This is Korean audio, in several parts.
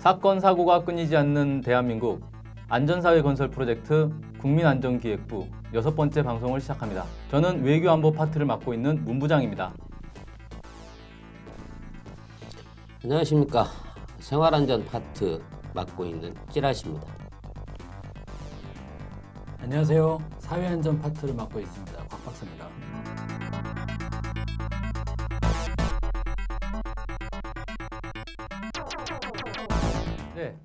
사건 사고가 끊이지 않는 대한민국 안전사회 건설 프로젝트 국민안전기획부 6번째 방송을 시작합니다. 저는 외교안보 파트를 맡고 있는 문부장입니다. 안녕하십니까. 생활안전 파트 맡고 있는 찌라시입니다. 안녕하세요. 사회안전 파트를 맡고 있습니다. 곽 박사입니다. 네,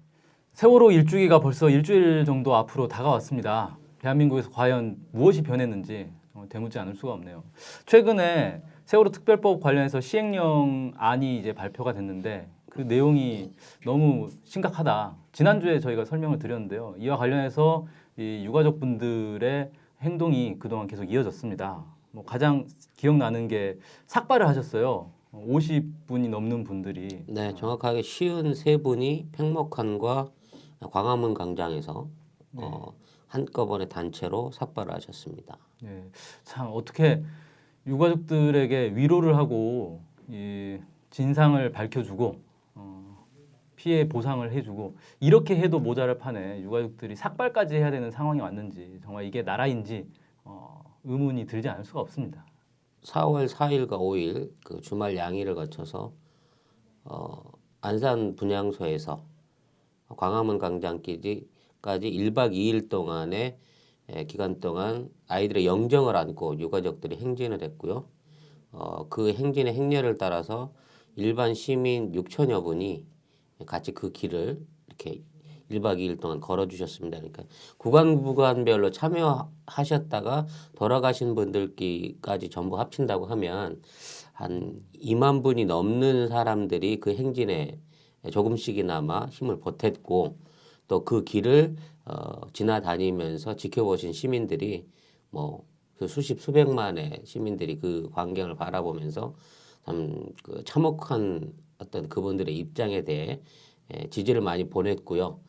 세월호 일주기가 벌써 일주일 정도 앞으로 다가왔습니다. 대한민국에서 과연 무엇이 변했는지 되묻지 않을 수가 없네요. 최근에 세월호 특별법 관련해서 시행령안이 이제 발표가 됐는데 그 내용이 너무 심각하다. 지난주에 저희가 설명을 드렸는데요. 이와 관련해서 이 유가족분들의 행동이 그동안 계속 이어졌습니다. 가장 기억나는 게 삭발을 하셨어요. 50분이 넘는 분들이. 네, 정확하게 53분이 팽목항과 광화문 광장에서 한꺼번에 단체로 삭발을 하셨습니다. 네, 참 어떻게 유가족들에게 위로를 하고 이 진상을 밝혀주고 피해 보상을 해주고 이렇게 해도 모자랄 판에 유가족들이 삭발까지 해야 되는 상황이 왔는지 정말 이게 나라인지 의문이 들지 않을 수가 없습니다. 4월 4일과 5일 그 주말 양일을 거쳐서 안산 분향소에서 광화문 광장까지 1박 2일 동안의 기간 동안 아이들의 영정을 안고 유가족들이 행진을 했고요. 그 행진의 행렬을 따라서 일반 시민 6천여 분이 같이 그 길을 이렇게 1박 2일 동안 걸어주셨습니다. 그러니까 구간별로 참여하셨다가 돌아가신 분들까지 전부 합친다고 하면 한 2만 분이 넘는 사람들이 그 행진에 조금씩이나마 힘을 보탰고 또 그 길을 지나다니면서 지켜보신 시민들이 그 수백만의 시민들이 그 광경을 바라보면서 참 그 참혹한 어떤 그분들의 입장에 대해 지지를 많이 보냈고요.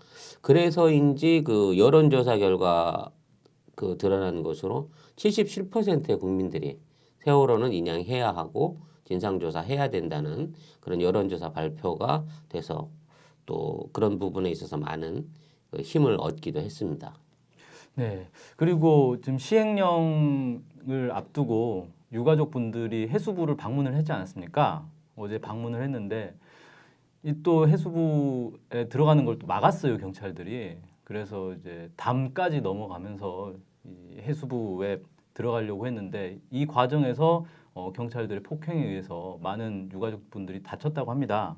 그래서인지 그 여론조사 결과 그 드러난 것으로 77%의 국민들이 세월호는 인양해야 하고 진상조사해야 된다는 그런 여론조사 발표가 돼서 또 그런 부분에 있어서 많은 그 힘을 얻기도 했습니다. 네, 그리고 지금 시행령을 앞두고 유가족분들이 해수부를 방문을 했지 않았습니까? 어제 방문을 했는데 이 또 해수부에 들어가는 걸 또 막았어요, 경찰들이. 그래서 이제 담까지 넘어가면서 이 해수부에 들어가려고 했는데 이 과정에서 경찰들의 폭행에 의해서 많은 유가족분들이 다쳤다고 합니다.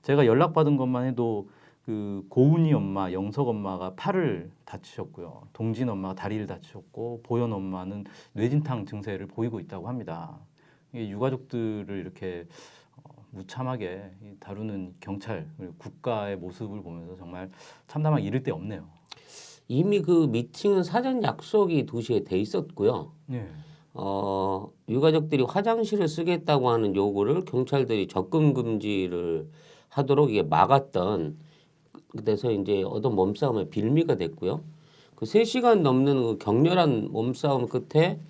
제가 연락받은 것만 해도 그 고은이 엄마, 영석 엄마가 팔을 다치셨고요. 동진 엄마가 다리를 다치셨고 보현 엄마는 뇌진탕 증세를 보이고 있다고 합니다. 이게 유가족들을 이렇게 무참하게 다루는 경찰, 그리고 국가의 모습을 보면서 정말 참담하게 이를 데 없네요. 이미 그 미팅은 사전 약속이 2시에 돼 있었고요. 네. 유가족들이 화장실을 쓰겠다고 하는 요구를 경찰들이 접근 금지를 하도록 이게 막았던 그래서 이제 어떤 몸싸움의 빌미가 됐고요. 그 3시간 넘는 그 격렬한 몸싸움 끝에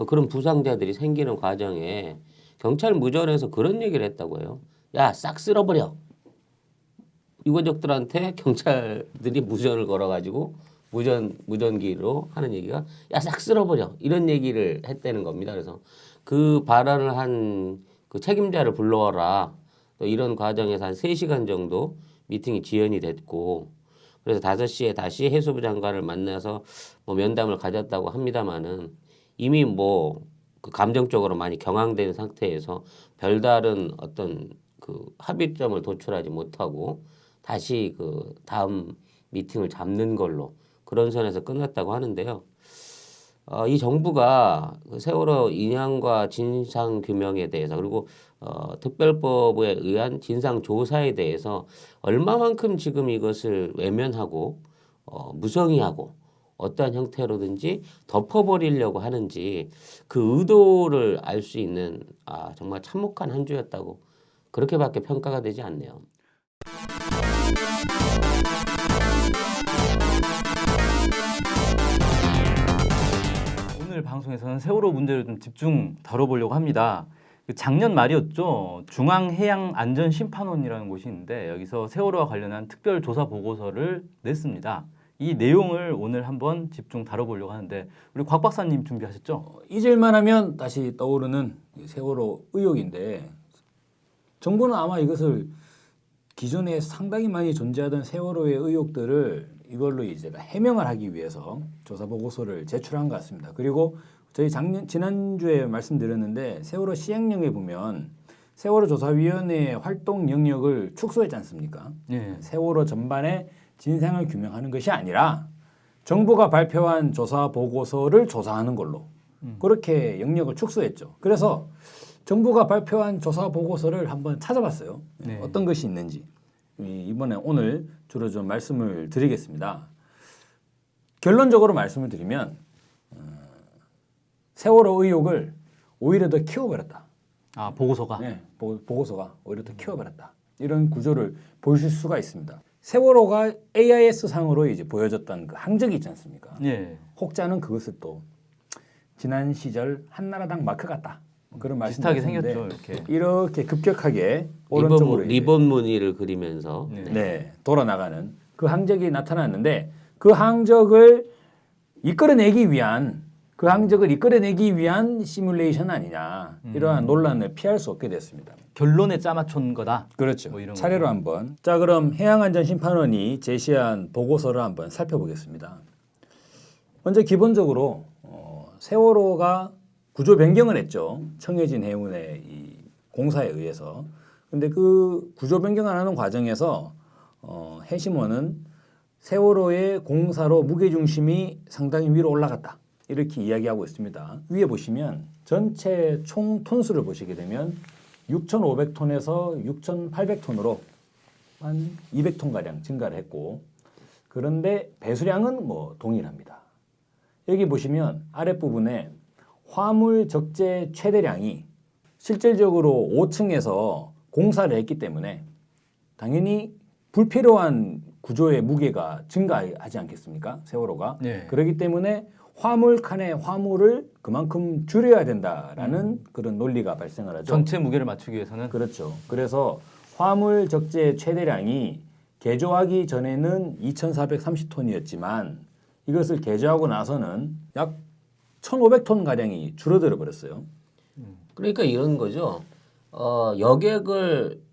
그런 부상자들이 생기는 과정에 경찰 무전에서 그런 얘기를 했다고 해요. 야, 싹 쓸어버려. 유가족들한테 경찰들이 무전을 걸어가지고 무전기로 하는 얘기가 야, 싹 쓸어버려. 이런 얘기를 했다는 겁니다. 그래서 그 발언을 한 그 책임자를 불러와라. 또 이런 과정에서 한 3시간 정도 미팅이 지연이 됐고 그래서 5시에 다시 해수부 장관을 만나서 면담을 가졌다고 합니다마는 이미 그 감정적으로 많이 경황된 상태에서 별다른 어떤 그 합의점을 도출하지 못하고 다시 그 다음 미팅을 잡는 걸로 그런 선에서 끝났다고 하는데요. 이 정부가 세월호 인양과 진상 규명에 대해서 그리고 특별법에 의한 진상 조사에 대해서 얼마만큼 지금 이것을 외면하고 무성의하고 어떠한 형태로든지 덮어버리려고 하는지 그 의도를 알 수 있는 정말 참혹한 한 주였다고 그렇게밖에 평가가 되지 않네요. 오늘 방송에서는 세월호 문제를 좀 집중 다뤄보려고 합니다. 작년 말이었죠. 중앙해양안전심판원이라는 곳이 있는데 여기서 세월호와 관련한 특별 조사 보고서를 냈습니다. 이 내용을 오늘 한번 집중 다뤄보려고 하는데 우리 곽 박사님 준비하셨죠? 잊을만 하면 다시 떠오르는 세월호 의혹인데 정부는 아마 이것을 기존에 상당히 많이 존재하던 세월호의 의혹들을 이걸로 이제 해명을 하기 위해서 조사 보고서를 제출한 것 같습니다. 그리고 저희 지난주에 말씀드렸는데 세월호 시행령에 보면 세월호 조사위원회의 활동 영역을 축소했지 않습니까? 예. 세월호 전반의 진상을 규명하는 것이 아니라 정부가 발표한 조사 보고서를 조사하는 걸로 그렇게 영역을 축소했죠. 그래서 정부가 발표한 조사 보고서를 한번 찾아봤어요. 네. 어떤 것이 있는지 이번에 오늘 주로 좀 말씀을 드리겠습니다. 결론적으로 말씀을 드리면 세월호 의혹을 오히려 더 키워버렸다. 아 보고서가. 네, 보고서가 오히려 더 키워버렸다. 이런 구조를 보실 수가 있습니다. 세월호가 AIS 상으로 이제 보여졌던 그 항적이 있지 않습니까? 예. 혹자는 그것을 또 지난 시절 한나라당 마크 같다. 그런 말씀 비슷하게 생겼죠. 이렇게 급격하게 오른쪽으로 리본 무늬를 그리면서 네, 돌아나가는 그 항적이 나타났는데 그 항적을 이끌어내기 위한 시뮬레이션 아니냐 이러한 논란을 피할 수 없게 됐습니다. 결론에 짜맞춘 거다. 그렇죠. 뭐 이런 차례로 거죠. 한번. 자, 그럼 해양안전심판원이 제시한 보고서를 한번 살펴보겠습니다. 먼저 기본적으로 세월호가 구조 변경을 했죠. 청해진 해운의 이 공사에 의해서. 근데 그 구조 변경을 하는 과정에서 해심원은 세월호의 공사로 무게중심이 상당히 위로 올라갔다. 이렇게 이야기하고 있습니다. 위에 보시면 전체 총 톤수를 보시게 되면 6,500톤에서 6,800톤으로 한 200톤가량 증가를 했고 그런데 배수량은 뭐 동일합니다. 여기 보시면 아랫부분에 화물 적재 최대량이 실질적으로 5층에서 공사를 했기 때문에 당연히 불필요한 구조의 무게가 증가하지 않겠습니까? 세월호가. 네. 그렇기 때문에 화물 칸의 화물을 그만큼 줄여야 된다라는 그런 논리가 발생을 하죠. 전체 무게를 맞추기 위해서는 그렇죠. 그래서 화물 적재 최대량이 개조하기 전에는 2,430톤이었지만 이것을 개조하고 나서는 약 1,500톤 가량이 줄어들어 버렸어요. 그러니까 이런 거죠. 여객을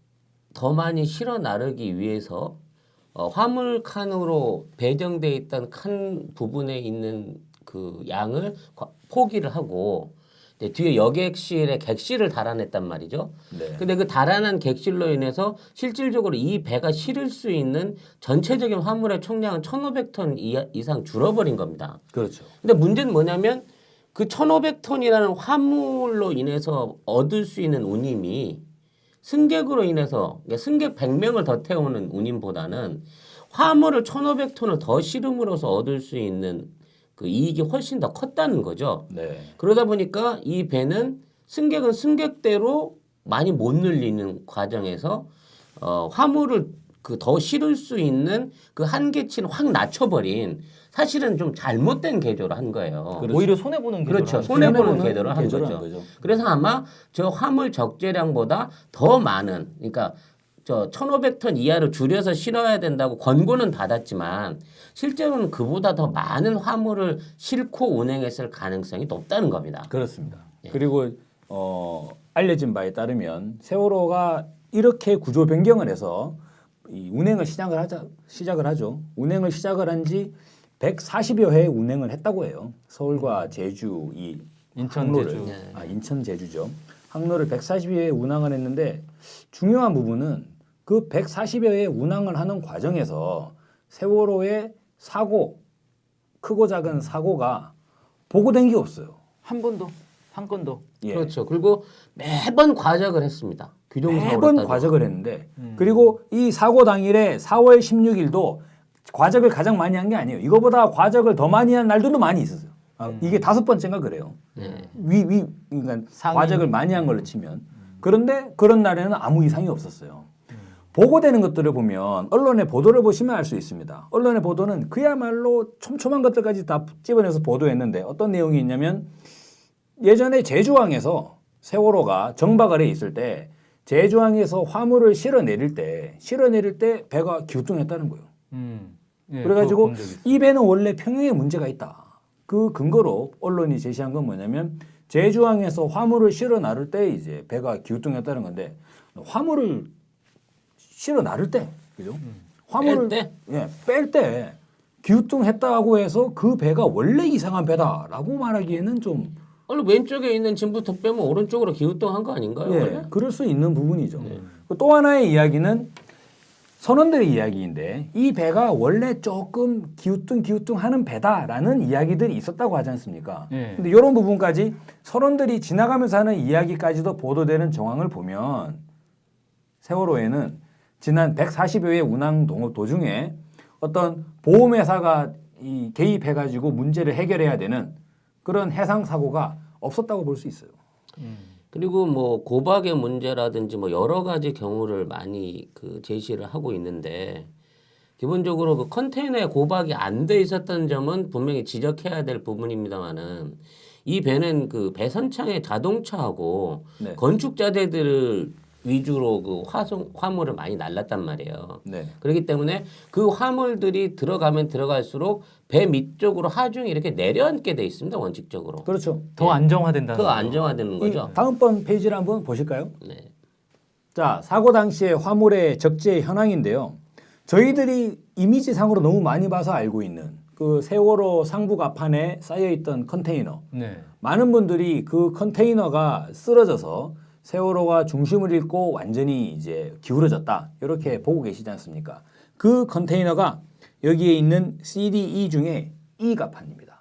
더 많이 실어 나르기 위해서 화물 칸으로 배정돼 있던 칸 부분에 있는 그 양을 포기를 하고 뒤에 여객실에 객실을 달아냈단 말이죠. 네. 근데 그 달아난 객실로 인해서 실질적으로 이 배가 실을 수 있는 전체적인 화물의 총량은 1,500톤 이상 줄어버린 겁니다. 그렇죠. 근데 문제는 뭐냐면 그 1,500톤이라는 화물로 인해서 얻을 수 있는 운임이 승객으로 인해서 그러니까 승객 100명을 더 태우는 운임보다는 화물을 1,500톤을 더 실음으로써 얻을 수 있는 그 이익이 훨씬 더 컸다는 거죠. 네. 그러다 보니까 이 배는 승객은 승객대로 많이 못 늘리는 과정에서 화물을 그 더 실을 수 있는 그 한계치는 확 낮춰버린 사실은 좀 잘못된 개조를 한 거예요. 그렇죠. 오히려 손해 보는 그렇죠. 손해보는 개조를 한 거죠. 그래서 아마 저 화물 적재량보다 더 많은 그러니까 저 1,500톤 이하를 줄여서 실어야 된다고 권고는 받았지만 실제로는 그보다 더 많은 화물을 싣고 운행했을 가능성이 높다는 겁니다. 그렇습니다. 그리고 알려진 바에 따르면 세월호가 이렇게 구조 변경을 해서 이 운행을 시작을 하죠. 운행을 시작을 한 지 140여 회 운행을 했다고 해요. 서울과 제주 이 인천 항로를 제주. 인천 제주죠. 항로를 140여 회 운항을 했는데 중요한 부분은 그 140여 회 운항을 하는 과정에서 세월호의 사고 크고 작은 사고가 보고된 게 없어요. 한 건도. 예. 그렇죠. 그리고 매번 과적을 했습니다. 규정사고로 매번 따져서. 과적을 했는데 그리고 이 사고 당일에 4월 16일도 과적을 가장 많이 한 게 아니에요. 이거보다 과적을 더 많이 한 날도 많이 있었어요. 이게 5번째인가 그래요. 그러니까 과적을 많이 한 걸로 치면. 그런데 그런 날에는 아무 이상이 없었어요. 보고되는 것들을 보면 언론의 보도를 보시면 알 수 있습니다. 언론의 보도는 그야말로 촘촘한 것들까지 다 집어내서 보도했는데 어떤 내용이 있냐면 예전에 제주항에서 세월호가 정박 아래에 있을 때 제주항에서 화물을 실어 내릴 때 배가 기우뚱했다는 거예요. 예, 그래가지고 그거 본 적이 있어요. 이 배는 원래 평형에 문제가 있다. 그 근거로 언론이 제시한 건 뭐냐면 제주항에서 화물을 실어 나를 때 이제 배가 기우뚱했다는 건데 화물을 실어 나를 때 그죠? 화물을 뺄 때 기우뚱했다고 해서 그 배가 원래 이상한 배다라고 말하기에는 좀 원래 왼쪽에 있는 짐부터 빼면 오른쪽으로 기우뚱한 거 아닌가요? 원래? 그럴 수 있는 부분이죠. 또 하나의 이야기는 선원들의 이야기인데 이 배가 원래 조금 기우뚱하는 배다라는 이야기들이 있었다고 하지 않습니까? 근데 이런 부분까지 선원들이 지나가면서 하는 이야기까지도 보도되는 정황을 보면 세월호에는 지난 140여 회 운항 도중에 어떤 보험회사가 개입해가지고 문제를 해결해야 되는 그런 해상 사고가 없었다고 볼 수 있어요. 그리고 뭐 고박의 문제라든지 뭐 여러 가지 경우를 많이 제시를 하고 있는데 기본적으로 그 컨테이너에 고박이 안 돼 있었던 점은 분명히 지적해야 될 부분입니다만은 이 배는 그 배선창의 자동차하고 네. 건축자재들을 위주로 그 화물을 많이 날랐단 말이에요. 네. 그렇기 때문에 그 화물들이 들어가면 들어갈수록 배 밑쪽으로 하중이 이렇게 내려앉게 돼 있습니다. 원칙적으로. 그렇죠. 더 안정화된다는 더 거죠. 안정화되는 거죠. 다음번 페이지를 한번 보실까요? 네. 자, 사고 당시의 화물의 적재 현황인데요. 저희들이 이미지상으로 너무 많이 봐서 알고 있는 그 세월호 상부 갑판에 쌓여있던 컨테이너. 네. 많은 분들이 그 컨테이너가 쓰러져서 세월호가 중심을 잃고 완전히 이제 기울어졌다. 이렇게 보고 계시지 않습니까? 그 컨테이너가 여기에 있는 CDE 중에 E 갑판입니다.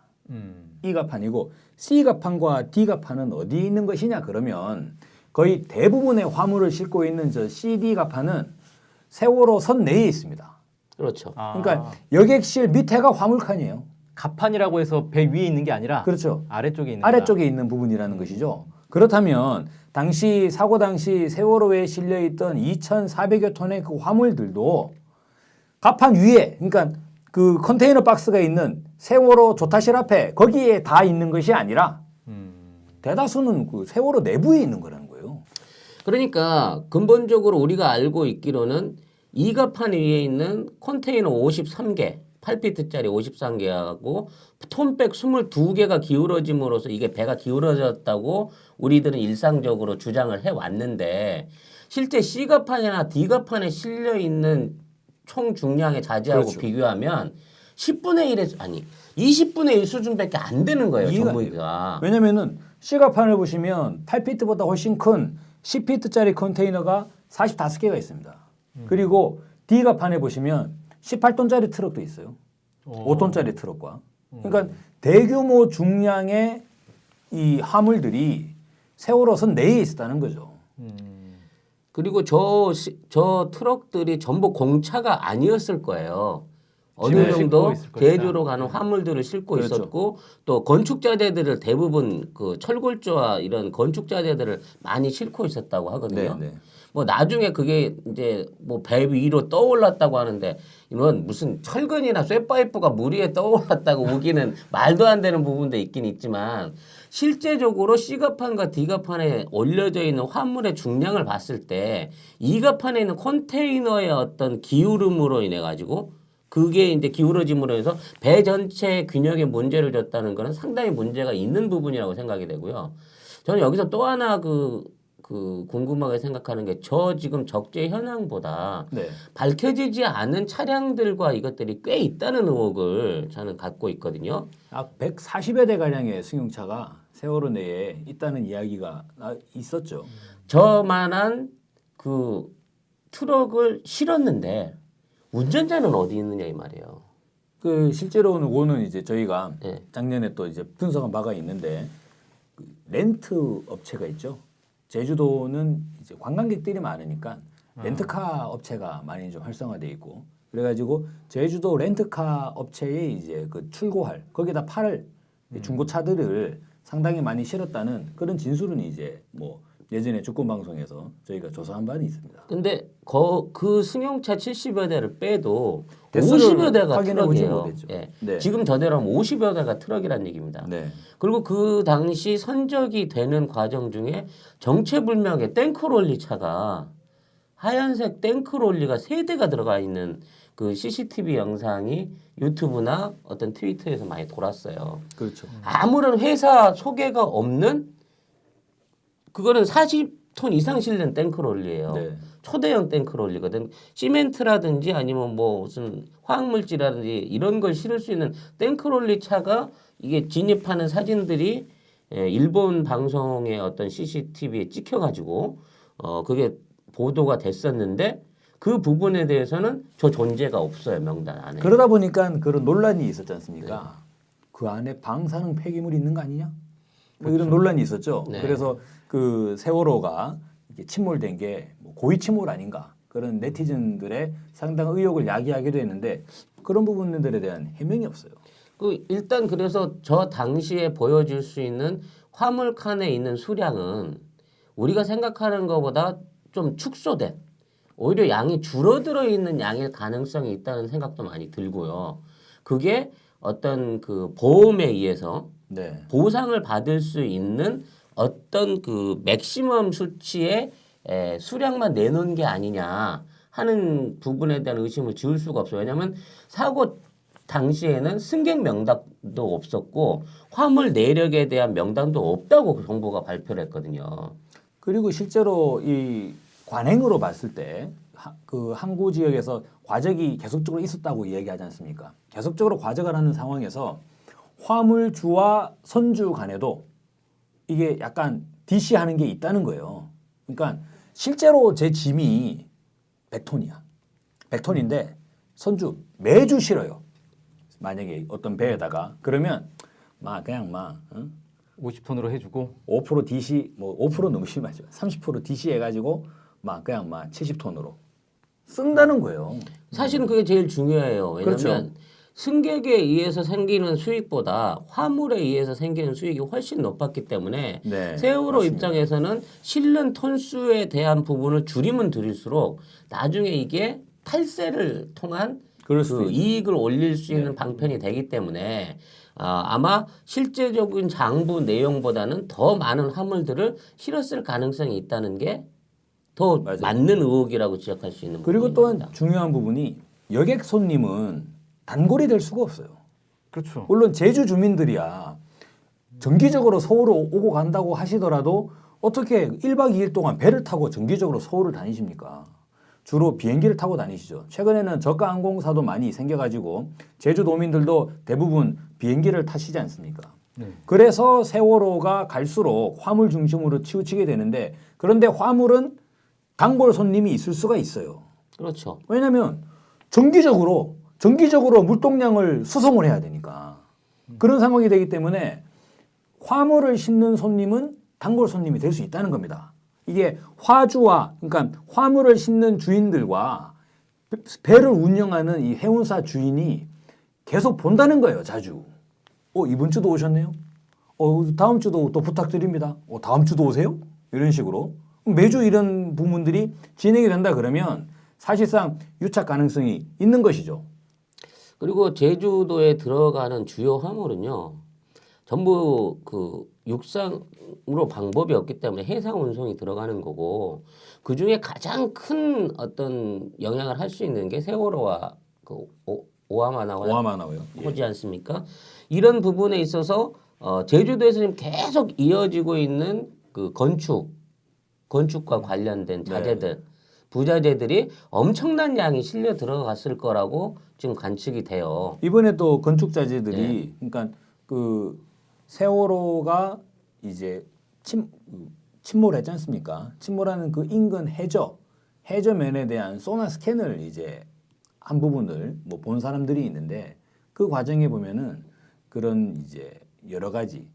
E 갑판이고 C 갑판과 D 갑판은 어디에 있는 것이냐 그러면 거의 대부분의 화물을 싣고 있는 저 CD 갑판은 세월호 선 내에 있습니다. 그렇죠. 그러니까 여객실 밑에가 화물칸이에요. 갑판이라고 해서 배 위에 있는 게 아니라 그렇죠. 아래쪽에 있는 아래쪽에 있는 부분이라는 것이죠. 그렇다면 사고 당시 세월호에 실려 있던 2,400여 톤의 그 화물들도 갑판 위에, 그러니까 그 컨테이너 박스가 있는 세월호 조타실 앞에 거기에 다 있는 것이 아니라 대다수는 그 세월호 내부에 있는 거라는 거예요. 그러니까 근본적으로 우리가 알고 있기로는 이 갑판 위에 있는 컨테이너 53개, 8피트짜리 53개하고 톤백 22개가 기울어짐으로써 이게 배가 기울어졌다고 우리들은 일상적으로 주장을 해왔는데 실제 C갑판이나 D갑판에 실려 있는 총 중량의 자재하고 그렇죠. 비교하면 10분의 1의 아니 20분의 1 수준밖에 안 되는 거예요. 이해가 전무기가. 왜냐면은 C갑판을 보시면 8피트보다 훨씬 큰 10피트짜리 컨테이너가 45개가 있습니다. 그리고 D갑판에 보시면 18톤짜리 트럭도 있어요. 5톤짜리 트럭과. 그러니까 대규모 중량의 이 화물들이 세월호 선 내에 있었다는 거죠. 그리고 저 트럭들이 전부 공차가 아니었을 거예요. 어느 짐을 정도 싣고 있을 것이다. 제주로 가는 화물들을 싣고 그렇죠. 있었고 또 건축자재들을 대부분 그 철골조와 이런 건축자재들을 많이 싣고 있었다고 하거든요. 네. 뭐 나중에 그게 이제 뭐 배 위로 떠올랐다고 하는데 이런 무슨 철근이나 쇠파이프가 물 위에 떠올랐다고 우기는 말도 안 되는 부분도 있긴 있지만 실제적으로 C갑판과 D갑판에 올려져 있는 화물의 중량을 봤을 때 E갑판에 있는 컨테이너의 어떤 기울음으로 인해 가지고 그게 이제 기울어짐으로 해서 배 전체의 균형에 문제를 줬다는 것은 상당히 문제가 있는 부분이라고 생각이 되고요. 저는 여기서 또 하나 궁금하게 생각하는 게 저 지금 적재 현황보다 네. 밝혀지지 않은 차량들과 이것들이 꽤 있다는 의혹을 저는 갖고 있거든요. 140여 대 가량의 승용차가 세월호 내에 있다는 이야기가 있었죠. 저만한 그 트럭을 실었는데 운전자는 어디 있느냐 이 말이에요. 그 실제로는 그거는 이제 저희가 네. 작년에 또 이제 분석한 바가 있는데 그 렌트 업체가 있죠. 제주도는 이제 관광객들이 많으니까 렌트카 업체가 많이 좀 활성화돼 있고 그래가지고 제주도 렌트카 업체에 이제 그 출고할 거기다 팔을 중고차들을 상당히 많이 실었다는 그런 진술은 이제 뭐 예전에 주권 방송에서 저희가 조사한 바는 있습니다. 근데 그 승용차 70여 대를 빼도 대수를 50여 대가 확인해 보지 트럭이에요. 못했죠. 예. 네. 지금 저대로 하면 50여 대가 트럭이란 얘기입니다. 네. 그리고 그 당시 선적이 되는 과정 중에 정체불명의 탱크롤리 차가 하얀색 탱크롤리가 3대가 들어가 있는 그 CCTV 영상이 유튜브나 어떤 트위터에서 많이 돌았어요. 그렇죠. 아무런 회사 소개가 없는 그거는 40톤 이상 실는 탱크롤리예요. 네. 초대형 탱크롤리거든. 시멘트라든지 아니면 뭐 무슨 화학물질이라든지 이런 걸 실을 수 있는 탱크롤리 차가 이게 진입하는 사진들이 일본 방송의 어떤 CCTV에 찍혀가지고 그게 보도가 됐었는데 그 부분에 대해서는 저 존재가 없어요, 명단 안에. 그러다 보니까 그런 논란이 있었지 않습니까? 그 안에 방사능 폐기물이 있는 거 아니냐? 뭐 이런 논란이 있었죠. 네. 그래서 그 세월호가 이게 침몰된 게뭐 고의 침몰 아닌가? 그런 네티즌들의 상당한 의혹을 야기하기도 했는데 그런 부분들에 대한 해명이 없어요. 일단 그래서 저 당시에 보여줄 수 있는 화물칸에 있는 수량은 우리가 생각하는 것보다 좀 축소된 오히려 양이 줄어들어 있는 양일 가능성이 있다는 생각도 많이 들고요. 그게 어떤 그 보험에 의해서 네. 보상을 받을 수 있는 어떤 그 맥시멈 수치의 수량만 내놓은 게 아니냐 하는 부분에 대한 의심을 지울 수가 없어요. 왜냐하면 사고 당시에는 승객 명단도 없었고 화물 내력에 대한 명단도 없다고 정부가 발표를 했거든요. 그리고 실제로 이 관행으로 봤을 때 그 항구 지역에서 과적이 계속적으로 있었다고 이야기하지 않습니까? 계속적으로 과적을 하는 상황에서 화물주와 선주 간에도 이게 약간 DC하는 게 있다는 거예요. 그러니까 실제로 제 짐이 100톤이야. 100톤인데 선주 매주 실어요. 만약에 어떤 배에다가 그러면 그냥 50톤으로 해주고 5% DC 뭐 5% 너무 심하죠. 30% DC 해가지고 그냥 70톤으로 쓴다는 거예요. 사실은 그게 제일 중요해요. 왜냐하면 그렇죠. 승객에 의해서 생기는 수익보다 화물에 의해서 생기는 수익이 훨씬 높았기 때문에 네, 세월호 맞습니다. 입장에서는 실는 톤수에 대한 부분을 줄이면 줄일수록 나중에 이게 탈세를 통한 그럴 수도 그 있죠. 이익을 올릴 수 있는 방편이 되기 때문에 아마 실제적인 장부 내용보다는 더 많은 화물들을 실었을 가능성이 있다는 게 더 맞아요. 맞는 의혹이라고 지적할 수 있는 그리고 부분인 또한 겁니다. 중요한 부분이 여객 손님은 단골이 될 수가 없어요. 그렇죠. 물론 제주 주민들이야 정기적으로 서울을 오고 간다고 하시더라도 어떻게 1박 2일 동안 배를 타고 정기적으로 서울을 다니십니까? 주로 비행기를 타고 다니시죠. 최근에는 저가 항공사도 많이 생겨가지고 제주도민들도 대부분 비행기를 타시지 않습니까? 네. 그래서 세월호가 갈수록 화물 중심으로 치우치게 되는데 그런데 화물은 단골 손님이 있을 수가 있어요. 그렇죠. 왜냐하면 정기적으로 물동량을 수송을 해야 되니까 그런 상황이 되기 때문에 화물을 싣는 손님은 단골 손님이 될 수 있다는 겁니다. 이게 화주와 그러니까 화물을 싣는 주인들과 배를 운영하는 이 해운사 주인이 계속 본다는 거예요. 자주. 이번 주도 오셨네요. 다음 주도 또 부탁드립니다. 다음 주도 오세요? 이런 식으로 매주 이런 부분들이 진행이 된다 그러면 사실상 유착 가능성이 있는 것이죠. 그리고 제주도에 들어가는 주요 화물은요, 전부 그 육상으로 방법이 없기 때문에 해상 운송이 들어가는 거고, 그 중에 가장 큰 어떤 영향을 할 수 있는 게 세월호와 그 오하마나와 호지 않습니까? 이런 부분에 있어서 제주도에서 지금 계속 이어지고 있는 그 건축과 관련된 자재들, 부자재들이 엄청난 양이 실려 들어갔을 거라고 지금 관측이 돼요. 이번에 또 건축자재들이 그러니까 그 세월호가 이제 침몰했지 않습니까? 침몰하는 그 인근 해저면에 대한 소나 스캔을 이제 한 부분을 뭐 본 사람들이 있는데 그 과정에 보면은 그런 이제 여러 가지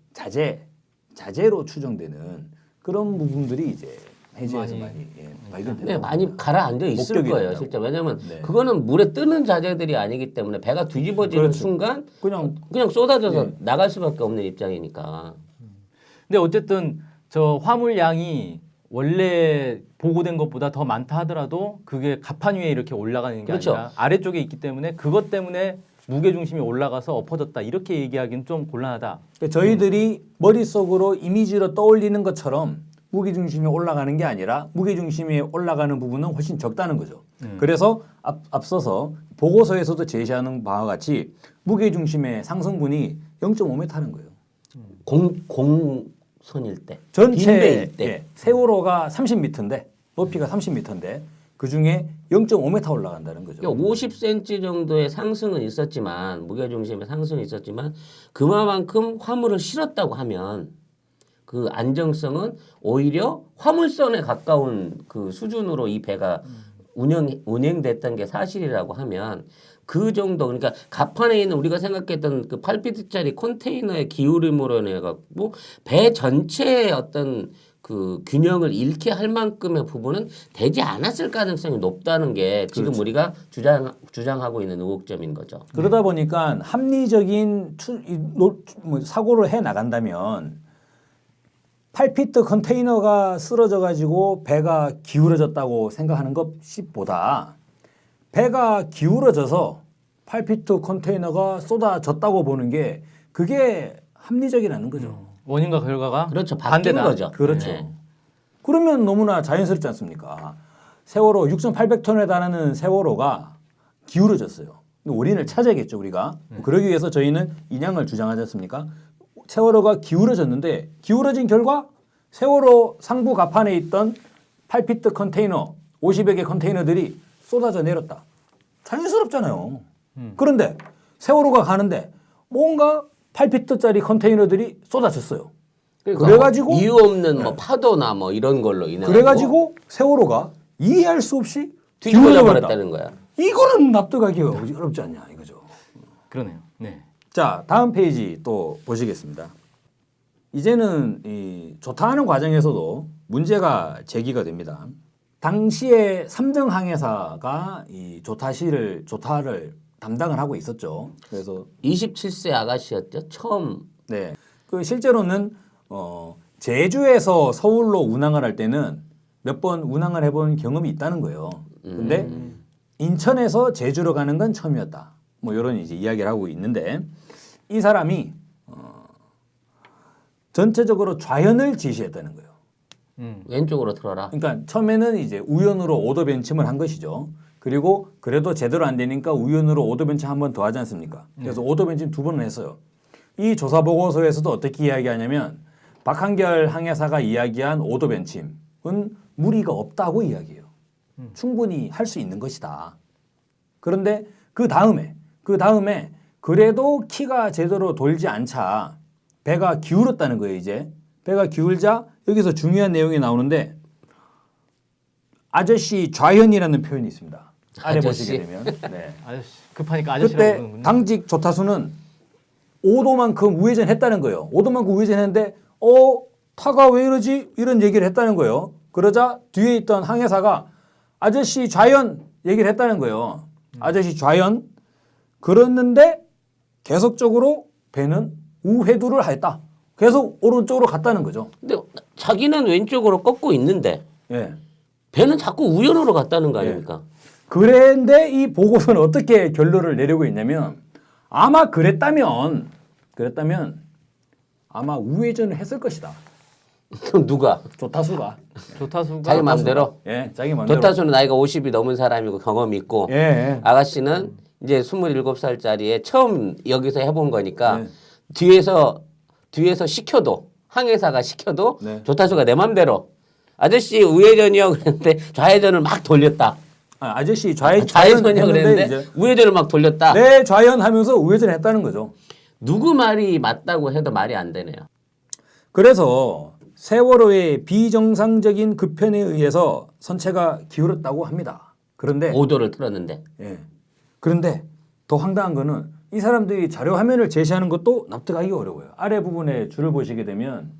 자재로 추정되는 그런 부분들이 이제 해저에서 많이 발견돼요. 네, 많이 가라앉아 있을 목격이 거예요, 된다고. 실제. 왜냐하면 네. 그거는 물에 뜨는 자재들이 아니기 때문에 배가 뒤집어지는 그렇죠. 순간 그냥 쏟아져서 네. 나갈 수밖에 없는 입장이니까. 근데 어쨌든 저 화물량이 원래 보고된 것보다 더 많다 하더라도 그게 가판 위에 이렇게 올라가는 게 그렇죠. 아니라 아래쪽에 있기 때문에 그것 때문에 무게 중심이 올라가서 엎어졌다 이렇게 얘기하기는 좀 곤란하다. 그러니까 저희들이 머릿속으로 이미지로 떠올리는 것처럼 무게중심이 올라가는 게 아니라 무게중심이 올라가는 부분은 훨씬 적다는 거죠. 그래서 앞서서 보고서에서도 제시하는 바와 같이 무게중심의 상승분이 0.5m라는 거예요. 공선일 때, 전체 빈대일 때. 예, 세월호가 30m인데 높이가 30m인데 그 중에 0.5m 올라간다는 거죠. 50cm 정도의 상승은 있었지만 무게중심의 상승은 있었지만 그만큼 화물을 실었다고 하면 그 안정성은 오히려 화물선에 가까운 그 수준으로 이 배가 운행됐던 게 사실이라고 하면 그 정도 그러니까 갑판에 있는 우리가 생각했던 그 8피트짜리 컨테이너의 기울임으로 인해 갖고 배 전체의 어떤 그 균형을 잃게 할 만큼의 부분은 되지 않았을 가능성이 높다는 게 지금 그렇죠. 우리가 주장하고 있는 의혹점인 거죠. 그러다 보니까 합리적인 사고를 해 나간다면 8피트 컨테이너가 쓰러져 가지고 배가 기울어졌다고 생각하는 것보다 배가 기울어져서 8피트 컨테이너가 쏟아졌다고 보는 게 그게 합리적이라는 거죠. 원인과 결과가 그렇죠. 바뀐 반대다. 거죠. 그렇죠. 네. 그러면 너무나 자연스럽지 않습니까? 세월호 6,800톤에 달하는 세월호가 기울어졌어요. 원인을 찾아야겠죠 우리가. 그러기 위해서 저희는 인양을 주장하지 않습니까? 세월호가 기울어졌는데 기울어진 결과 세월호 상부 갑판에 있던 8피트 컨테이너 50여 개 컨테이너들이 쏟아져 내렸다. 자연스럽잖아요. 그런데 세월호가 가는데 뭔가 8피트짜리 컨테이너들이 쏟아졌어요. 그러니까 그래가지고 이유 없는 뭐 파도나 뭐 이런 걸로 인해 그래가지고 세월호가 이해할 수 없이 뒤집어져 기울어져 버렸다. 버렸다는 거야. 이거는 납득하기 어렵지 않냐 이거죠. 그러네요. 네. 자 다음 페이지 또 보시겠습니다. 이제는 이 조타하는 과정에서도 문제가 제기가 됩니다. 당시에 3등 항해사가 이 조타를 담당을 하고 있었죠. 그래서 27세 아가씨였죠. 처음 네, 그 실제로는 제주에서 서울로 운항을 할 때는 몇 번 운항을 해본 경험이 있다는 거예요. 근데 인천에서 제주로 가는 건 처음이었다. 뭐 이런 이제 이야기를 하고 있는데 이 사람이 전체적으로 좌현을 지시했다는 거예요. 왼쪽으로 틀어라. 그러니까 처음에는 이제 우연으로 오더 벤침을 한 것이죠. 그리고 그래도 제대로 안 되니까 우연으로 오더 벤침 한 번 더 하지 않습니까? 그래서 오더 벤침 2번을 했어요. 이 조사 보고서에서도 어떻게 이야기하냐면 박한결 항해사가 이야기한 오더 벤침은 무리가 없다고 이야기해요. 충분히 할 수 있는 것이다. 그런데 그 다음에 그래도 키가 제대로 돌지 않자 배가 기울었다는 거예요. 이제 배가 기울자 여기서 중요한 내용이 나오는데 아저씨 좌현이라는 표현이 있습니다. 아래 아저씨. 보시게 되면 네. 아저씨 급하니까 아저씨라고 그때 부르는군요. 당직 조타수는 5도만큼 우회전했다는 거예요. 5도만큼 우회전했는데 타가 왜 이러지? 이런 얘기를 했다는 거예요. 그러자 뒤에 있던 항해사가 아저씨 좌현 얘기를 했다는 거예요. 아저씨 좌현. 그랬는데 계속적으로 배는 우회두를 했다. 계속 오른쪽으로 갔다는 거죠. 근데 자기는 왼쪽으로 꺾고 있는데 예. 배는 자꾸 우연으로 갔다는 거 아닙니까? 그런데 이 보고서는 어떻게 결론을 내리고 있냐면 아마 그랬다면 아마 우회전을 했을 것이다. 그럼 누가? 조타수가. 조타수가 자기 마음대로? 예, 자기 마음대로. 조타수는 나이가 50이 넘은 사람이고 경험이 있고 예. 아가씨는 이제 27살짜리에 처음 여기서 해본 거니까 네. 뒤에서 시켜도 항해사가 시켜도 네. 조타수가 내 맘대로 아저씨 우회전이요 그랬는데 좌회전을 막 돌렸다. 아저씨 좌회전이요 그랬는데 이제 우회전을 막 돌렸다. 네, 좌현하면서 우회전을 했다는 거죠. 누구 말이 맞다고 해도 말이 안 되네요. 그래서 세월호의 비정상적인 급편에 의해서 선체가 기울었다고 합니다. 그런데 5도를 틀었는데. 예. 그런데 더 황당한 거는 이 사람들이 자료 화면을 제시하는 것도 납득하기 어려워요. 아래 부분에 줄을 보시게 되면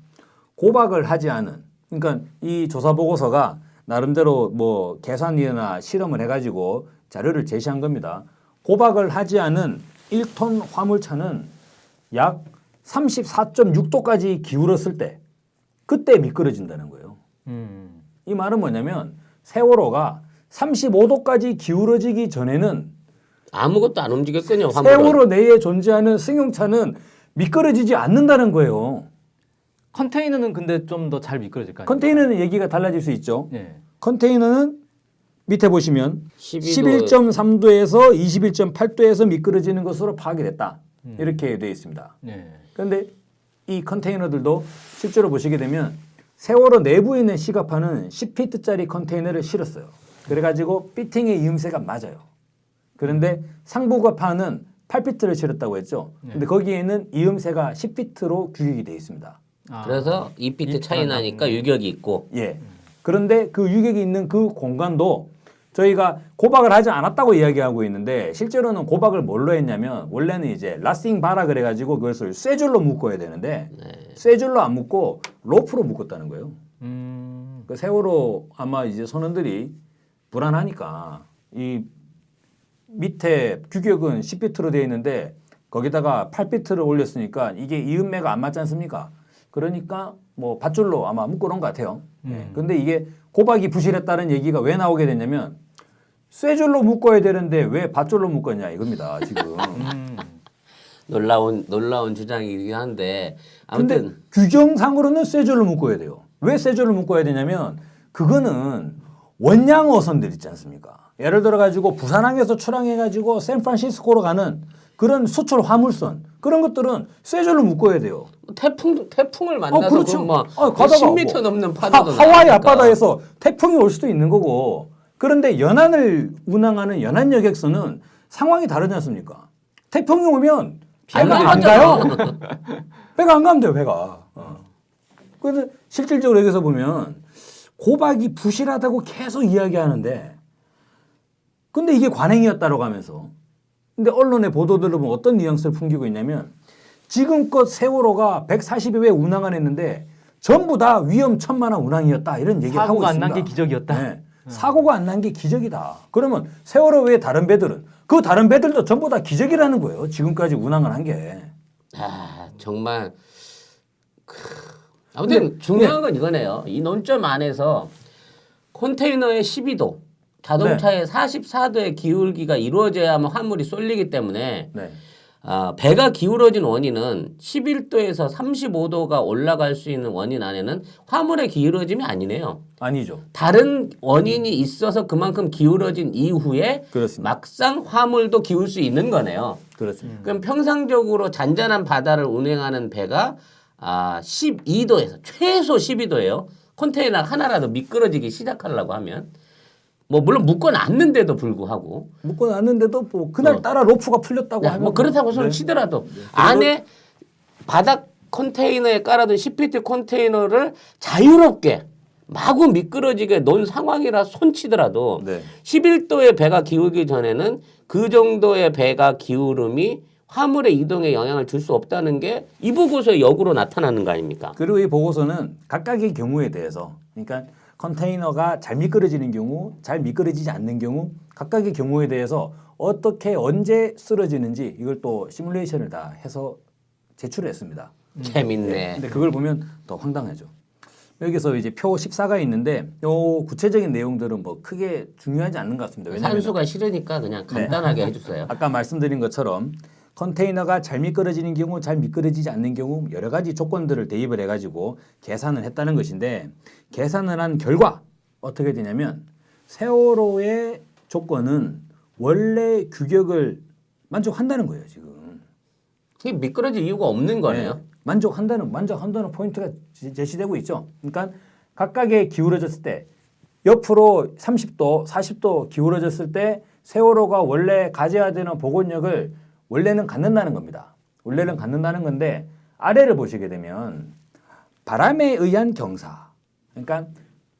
고박을 하지 않은 그러니까 이 조사 보고서가 나름대로 뭐 계산이나 실험을 해가지고 자료를 제시한 겁니다. 고박을 하지 않은 1톤 화물차는 약 34.6도까지 기울었을 때 그때 미끄러진다는 거예요. 이 말은 뭐냐면 세월호가 35도까지 기울어지기 전에는 아무것도 안 움직였거든요. 화물은. 세월호 내에 존재하는 승용차는 미끄러지지 않는다는 거예요. 컨테이너는 근데 좀 더 잘 미끄러질 거 아니에요? 컨테이너는 얘기가 달라질 수 있죠. 예. 컨테이너는 밑에 보시면 12도 11.3도에서 21.8도에서 미끄러지는 것으로 파악이 됐다. 이렇게 되어 있습니다. 예. 그런데 이 컨테이너들도 실제로 보시게 되면 세월호 내부에 있는 시가파는 10피트짜리 컨테이너를 실었어요. 그래가지고 피팅의 이음새가 맞아요. 그런데 상부가파는 8피트를 실었다고 했죠. 근데 거기에는 이음새가 10피트로 규격이 되어 있습니다. 아, 그래서 2피트 차이 나니까 유격이 있고 예. 그런데 그 유격이 있는 그 공간도 저희가 고박을 하지 않았다고 이야기하고 있는데 실제로는 고박을 뭘로 했냐면 원래는 이제 라스팅 바라 그래가지고 그것을 쇠줄로 묶어야 되는데 쇠줄로 안 묶고 로프로 묶었다는 거예요. 그 세월호 아마 이제 선원들이 불안하니까 이 밑에 규격은 10피트로 되어 있는데 거기다가 8피트를 올렸으니까 이게 이음매가 안 맞지 않습니까? 그러니까 뭐 밧줄로 아마 묶어놓은 것 같아요. 근데 이게 고박이 부실했다는 얘기가 왜 나오게 됐냐면 쇠줄로 묶어야 되는데 왜 밧줄로 묶었냐 이겁니다. 지금. 놀라운 주장이긴 한데 근데 아무튼 규정상으로는 쇠줄로 묶어야 돼요. 왜 쇠줄로 묶어야 되냐면 그거는 원양 어선들 있지 않습니까? 예를 들어 가지고 부산항에서 출항해 가지고 샌프란시스코로 가는 그런 수출 화물선 그런 것들은 쇠줄로 묶어야 돼요. 태풍을 만나서 그렇죠. 뭐 가다가 10m 뭐 넘는 파도도 하와이 나니까. 앞바다에서 태풍이 올 수도 있는 거고 그런데 연안을 운항하는 연안 여객선은 상황이 다르지 않습니까? 태풍이 오면 배가 안 가요. 배가 안 가면 돼요. 배가. 그래서 실질적으로 여기서 보면 고박이 부실하다고 계속 이야기하는데 근데 이게 관행이었다라고 하면서 근데 언론의 보도들을 보면 어떤 뉘앙스를 풍기고 있냐면 지금껏 세월호가 140여 회 운항을 했는데 전부 다 위험천만한 운항이었다 이런 얘기를 하고 사고가 있습니다. 안 난 게 기적이었다. 네. 사고가 안 난 게 기적이다. 그러면 세월호 외에 다른 배들은 그 다른 배들도 전부 다 기적이라는 거예요. 지금까지 운항을 한 게. 정말 아무튼 중요한 건 이거네요. 이 논점 안에서 컨테이너의 12도, 자동차의 44도의 기울기가 이루어져야만 화물이 쏠리기 때문에 네. 배가 기울어진 원인은 11도에서 35도가 올라갈 수 있는 원인 안에는 화물의 기울어짐이 아니네요. 아니죠. 다른 원인이 있어서 그만큼 기울어진 이후에 그렇습니다. 막상 화물도 기울 수 있는 거네요. 그렇습니다. 그럼 평상적으로 잔잔한 바다를 운행하는 배가 12도에서 최소 12도예요. 컨테이너 하나라도 미끄러지기 시작하려고 하면 뭐 물론 묶어놨는데도 불구하고 묶어놨는데도 뭐 그날 따라 로프가 풀렸다고 하면 뭐 그렇다고 손을 치더라도 안에 바닥 컨테이너에 깔아둔 10피트 컨테이너를 자유롭게 마구 미끄러지게 놓은 상황이라 손치더라도 네. 11도의 배가 기울기 전에는 그 정도의 배가 기울음이 화물의 이동에 영향을 줄 수 없다는 게 이 보고서의 역으로 나타나는 거 아닙니까? 그리고 이 보고서는 각각의 경우에 대해서 그러니까 컨테이너가 잘 미끄러지는 경우, 잘 미끄러지지 않는 경우 각각의 경우에 대해서 어떻게 언제 쓰러지는지 이걸 또 시뮬레이션을 다 해서 제출했습니다. 재밌네. 근데 그걸 보면 더 황당하죠. 여기서 이제 표 14가 있는데 요 구체적인 내용들은 뭐 크게 중요하지 않는 것 같습니다. 왜냐하면 산수가 싫으니까 그냥 간단하게 해주세요. 아까 말씀드린 것처럼 컨테이너가 잘 미끄러지는 경우, 잘 미끄러지지 않는 경우 여러 가지 조건들을 대입을 해가지고 계산을 했다는 것인데 계산을 한 결과 어떻게 되냐면 세월호의 조건은 원래 규격을 만족한다는 거예요 지금. 이게 미끄러질 이유가 없는 거네요. 네, 만족한다는 포인트가 제시되고 있죠. 그러니까 각각의 기울어졌을 때 옆으로 30도, 40도 기울어졌을 때 세월호가 원래 가져야 되는 복원력을 원래는 갖는다는 겁니다. 원래는 갖는다는 건데 아래를 보시게 되면 바람에 의한 경사, 그러니까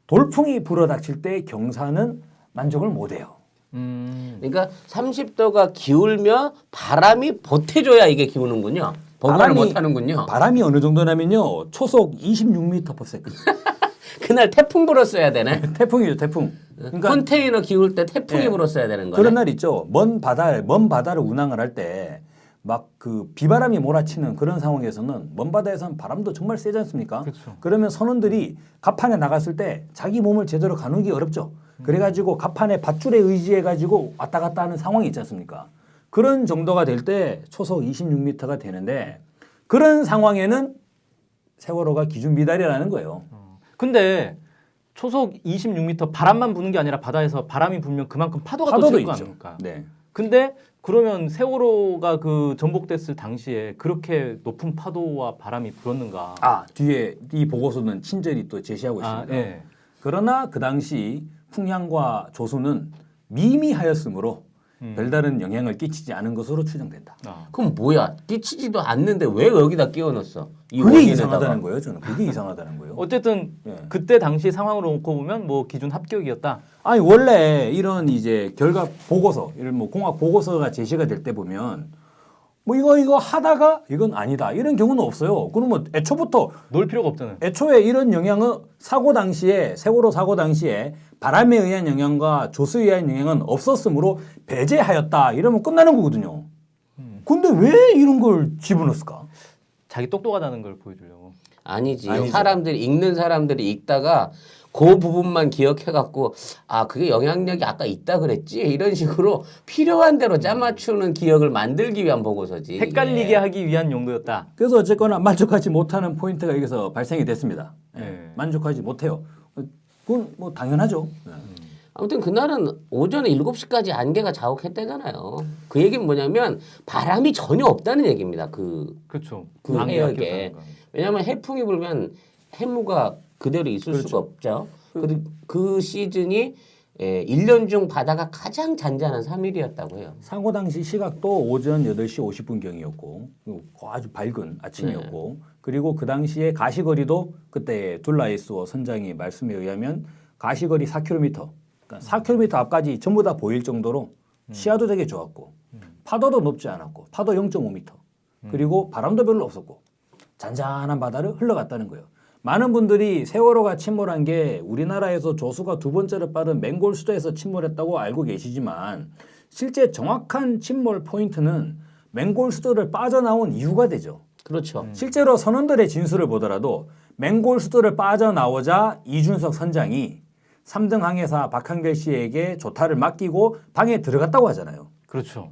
돌풍이 불어닥칠 때 경사는 만족을 못해요. 그러니까 30도가 기울면 바람이 보태줘야 이게 기우는군요. 복원을 못하는군요. 바람이 어느 정도냐면요. 초속 26m/s. 그날 태풍 불었어야 되네. 태풍이죠, 태풍. 그러니까 컨테이너 기울 때 태풍이 예. 불었어야 되는 거네. 그런 날 있죠. 먼 바다를 운항을 할 때 막 그 비바람이 몰아치는 그런 상황에서는 먼바다에서는 바람도 정말 세지 않습니까? 그렇죠. 그러면 선원들이 갑판에 나갔을 때 자기 몸을 제대로 가누기 어렵죠. 그래가지고 갑판에 밧줄에 의지해가지고 왔다 갔다 하는 상황이 있지 않습니까? 그런 정도가 될 때 초속 26m가 되는데 그런 상황에는 세월호가 기준 미달이라는 거예요. 근데 초속 26m 바람만 부는 게 아니라 바다에서 바람이 불면 그만큼 파도가 또 파도도 칠 거 있죠. 아닙니까? 네. 근데 그러면 세월호가 그 전복됐을 당시에 그렇게 높은 파도와 바람이 불었는가? 아 뒤에 이 보고서는 친절히 또 제시하고 있습니다. 예. 그러나 그 당시 풍향과 조수는 미미하였으므로 별다른 영향을 끼치지 않은 것으로 추정된다. 그럼 뭐야? 끼치지도 않는데 왜 여기다 끼워 넣었어? 이 그게 원인에다가. 이상하다는 거예요. 저는 그게 이상하다는 거예요. 어쨌든 예. 그때 당시 상황으로 놓고 보면 뭐 기준 합격이었다. 아니 원래 이런 이제 결과 보고서, 이런 뭐 공학 보고서가 제시가 될 때 보면 뭐 이거 하다가 이건 아니다 이런 경우는 없어요. 그러면 애초부터 놀 필요가 없잖아요. 애초에 이런 영향은 사고 당시에 세월호 사고 당시에 바람에 의한 영향과 조수에 의한 영향은 없었으므로 배제하였다 이러면 끝나는 거거든요. 근데 왜 이런 걸 집어넣었을까? 자기 똑똑하다는 걸 보여주려고. 아니지. 아니죠. 사람들이 읽는 사람들이 읽다가 그 부분만 기억해갖고 아 그게 영향력이 아까 있다 그랬지 이런 식으로 필요한 대로 짜맞추는 기억을 만들기 위한 보고서지. 헷갈리게 예. 하기 위한 용도였다. 그래서 어쨌거나 만족하지 못하는 포인트가 여기서 발생이 됐습니다. 예, 네. 만족하지 못해요. 그건 뭐 당연하죠. 예. 아무튼 그날은 오전에 7시까지 안개가 자욱했대잖아요. 그 얘기는 뭐냐면 바람이 전혀 없다는 얘기입니다. 그렇죠. 그 안개가 해역에. 끼었다는 거. 왜냐하면 해풍이 불면 해무가 그대로 있을 그렇죠. 수가 없죠. 그 시즌이 1년 중 바다가 가장 잔잔한 3일이었다고 해요. 사고 당시 시각도 오전 8시 50분경이었고 아주 밝은 아침이었고 그리고 그 당시에 가시거리도 그때 둘라이스워 선장이 말씀에 의하면 가시거리 4km, 그러니까 4km 앞까지 전부 다 보일 정도로 시야도 되게 좋았고 파도도 높지 않았고 파도 0.5m 그리고 바람도 별로 없었고 잔잔한 바다를 흘러갔다는 거예요. 많은 분들이 세월호가 침몰한 게 우리나라에서 조수가 두 번째로 빠른 맹골 수도에서 침몰했다고 알고 계시지만 실제 정확한 침몰 포인트는 맹골 수도를 빠져나온 이유가 되죠. 그렇죠. 실제로 선원들의 진술을 보더라도 맹골 수도를 빠져나오자 이준석 선장이 3등 항해사 박한결 씨에게 조타를 맡기고 방에 들어갔다고 하잖아요. 그렇죠.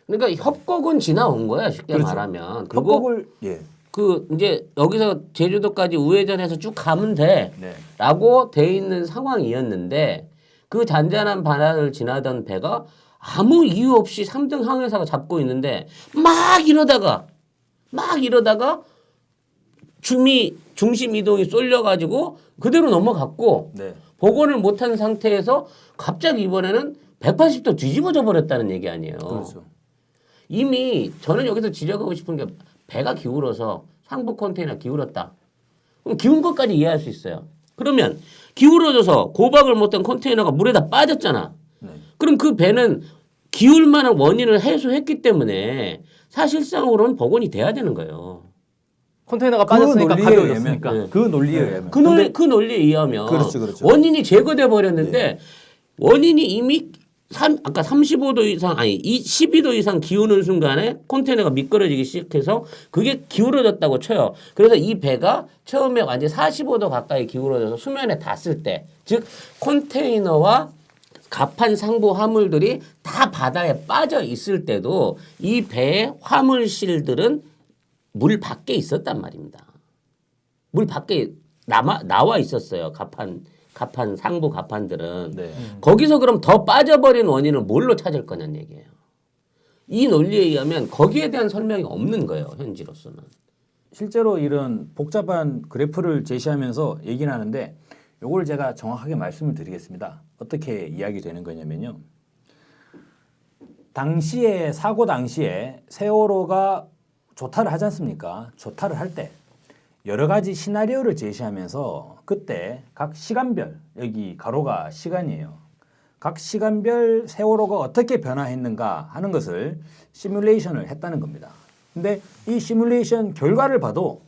그러니까 협곡은 지나온 거야 쉽게 그렇죠. 말하면. 그리고 협곡을 예. 그 이제 여기서 제주도까지 우회전해서 쭉 가면 네. 돼라고 돼 있는 상황이었는데 그 잔잔한 바다를 지나던 배가 아무 이유 없이 3등 항해사가 잡고 있는데 막 이러다가 중심 이동이 쏠려가지고 그대로 넘어갔고 네. 복원을 못한 상태에서 갑자기 이번에는 180도 뒤집어져 버렸다는 얘기 아니에요. 그렇죠. 이미 저는 여기서 지적하고 싶은 게 배가 기울어서 상부 컨테이너 기울었다. 그럼 기운 것까지 이해할 수 있어요. 그러면 기울어져서 고박을 못한 컨테이너가 물에다 빠졌잖아. 네. 그럼 그 배는 기울 만한 원인을 해소했기 때문에 사실상으로는 복원이 돼야 되는 거예요. 컨테이너가 빠졌으니까 논리에 가벼워졌으니까. 의하면, 그 논리에 의하면. 그 논리에 의하면 그렇죠, 그렇죠. 원인이 제거돼 버렸는데 원인이 이미 아까 35도 이상 아니 12도 이상 기우는 순간에 컨테이너가 미끄러지기 시작해서 그게 기울어졌다고 쳐요. 그래서 이 배가 처음에 완전 45도 가까이 기울어져서 수면에 닿았을 때, 즉 컨테이너와 갑판 상부 화물들이 다 바다에 빠져 있을 때도 이 배의 화물실들은 물 밖에 있었단 말입니다. 물 밖에 나와 있었어요. 갑판 상부 갑판들은. 네. 거기서 그럼 더 빠져버린 원인을 뭘로 찾을 거냐는 얘기예요. 이 논리에 의하면 거기에 대한 설명이 없는 거예요. 현지로서는. 실제로 이런 복잡한 그래프를 제시하면서 얘기는 하는데 요걸 제가 정확하게 말씀을 드리겠습니다. 어떻게 이야기되는 거냐면요. 당시에 사고 당시에 세월호가 조타를 하지 않습니까? 조타를 할 때 여러 가지 시나리오를 제시하면서 그때 각 시간별, 여기 가로가 시간이에요. 각 시간별 세월호가 어떻게 변화했는가 하는 것을 시뮬레이션을 했다는 겁니다. 근데 이 시뮬레이션 결과를 봐도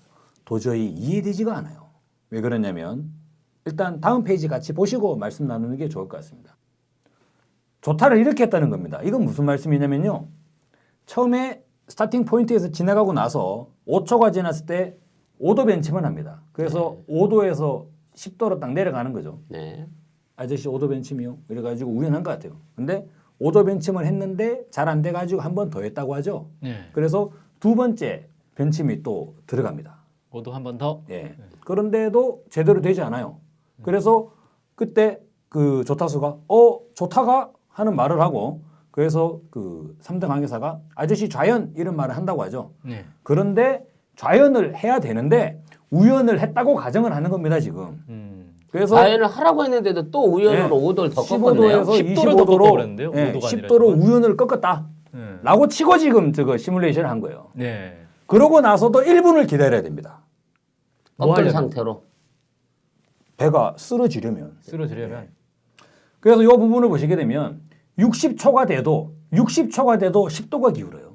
도저히 이해되지가 않아요. 왜 그러냐면 일단 다음 페이지 같이 보시고 말씀 나누는 게 좋을 것 같습니다. 조타를 이렇게 했다는 겁니다. 이건 무슨 말씀이냐면요. 처음에 스타팅 포인트에서 지나가고 나서 5초가 지났을 때 5도 벤치만 합니다. 그래서 5도에서 10도로 딱 내려가는 거죠. 네. 아저씨 5도 벤치미요. 이래가지고 우연한 것 같아요. 근데 5도 벤치만 했는데 잘 안 돼가지고 한 번 더 했다고 하죠. 네. 그래서 두 번째 벤치미 또 들어갑니다. 5도 한 번 더. 예. 그런데도 제대로 되지 않아요. 그래서 그때 그 조타수가 좋다가 하는 말을 하고 그래서 그 3등 항해사가 아저씨 좌연 이런 말을 한다고 하죠. 네. 그런데 좌연을 해야 되는데 우연을 했다고 가정을 하는 겁니다, 지금. 그래서 자연을 하라고 했는데도 또 우연으로 5도를 더 꺾었네요. 15도에서 10도를 더 25도로 꺾어버렸는데요? 5도가 아니라 10도로 지금? 우연을 꺾었다. 네. 라고 치고 지금 저거 시뮬레이션을 한 거예요. 네. 그러고 나서도 1분을 기다려야 됩니다. 뭐 꺾은 하려면? 상태로. 배가 쓰러지려면. 쓰러지려면. 그래서 이 부분을 보시게 되면 60초가 돼도 10도가 기울어요.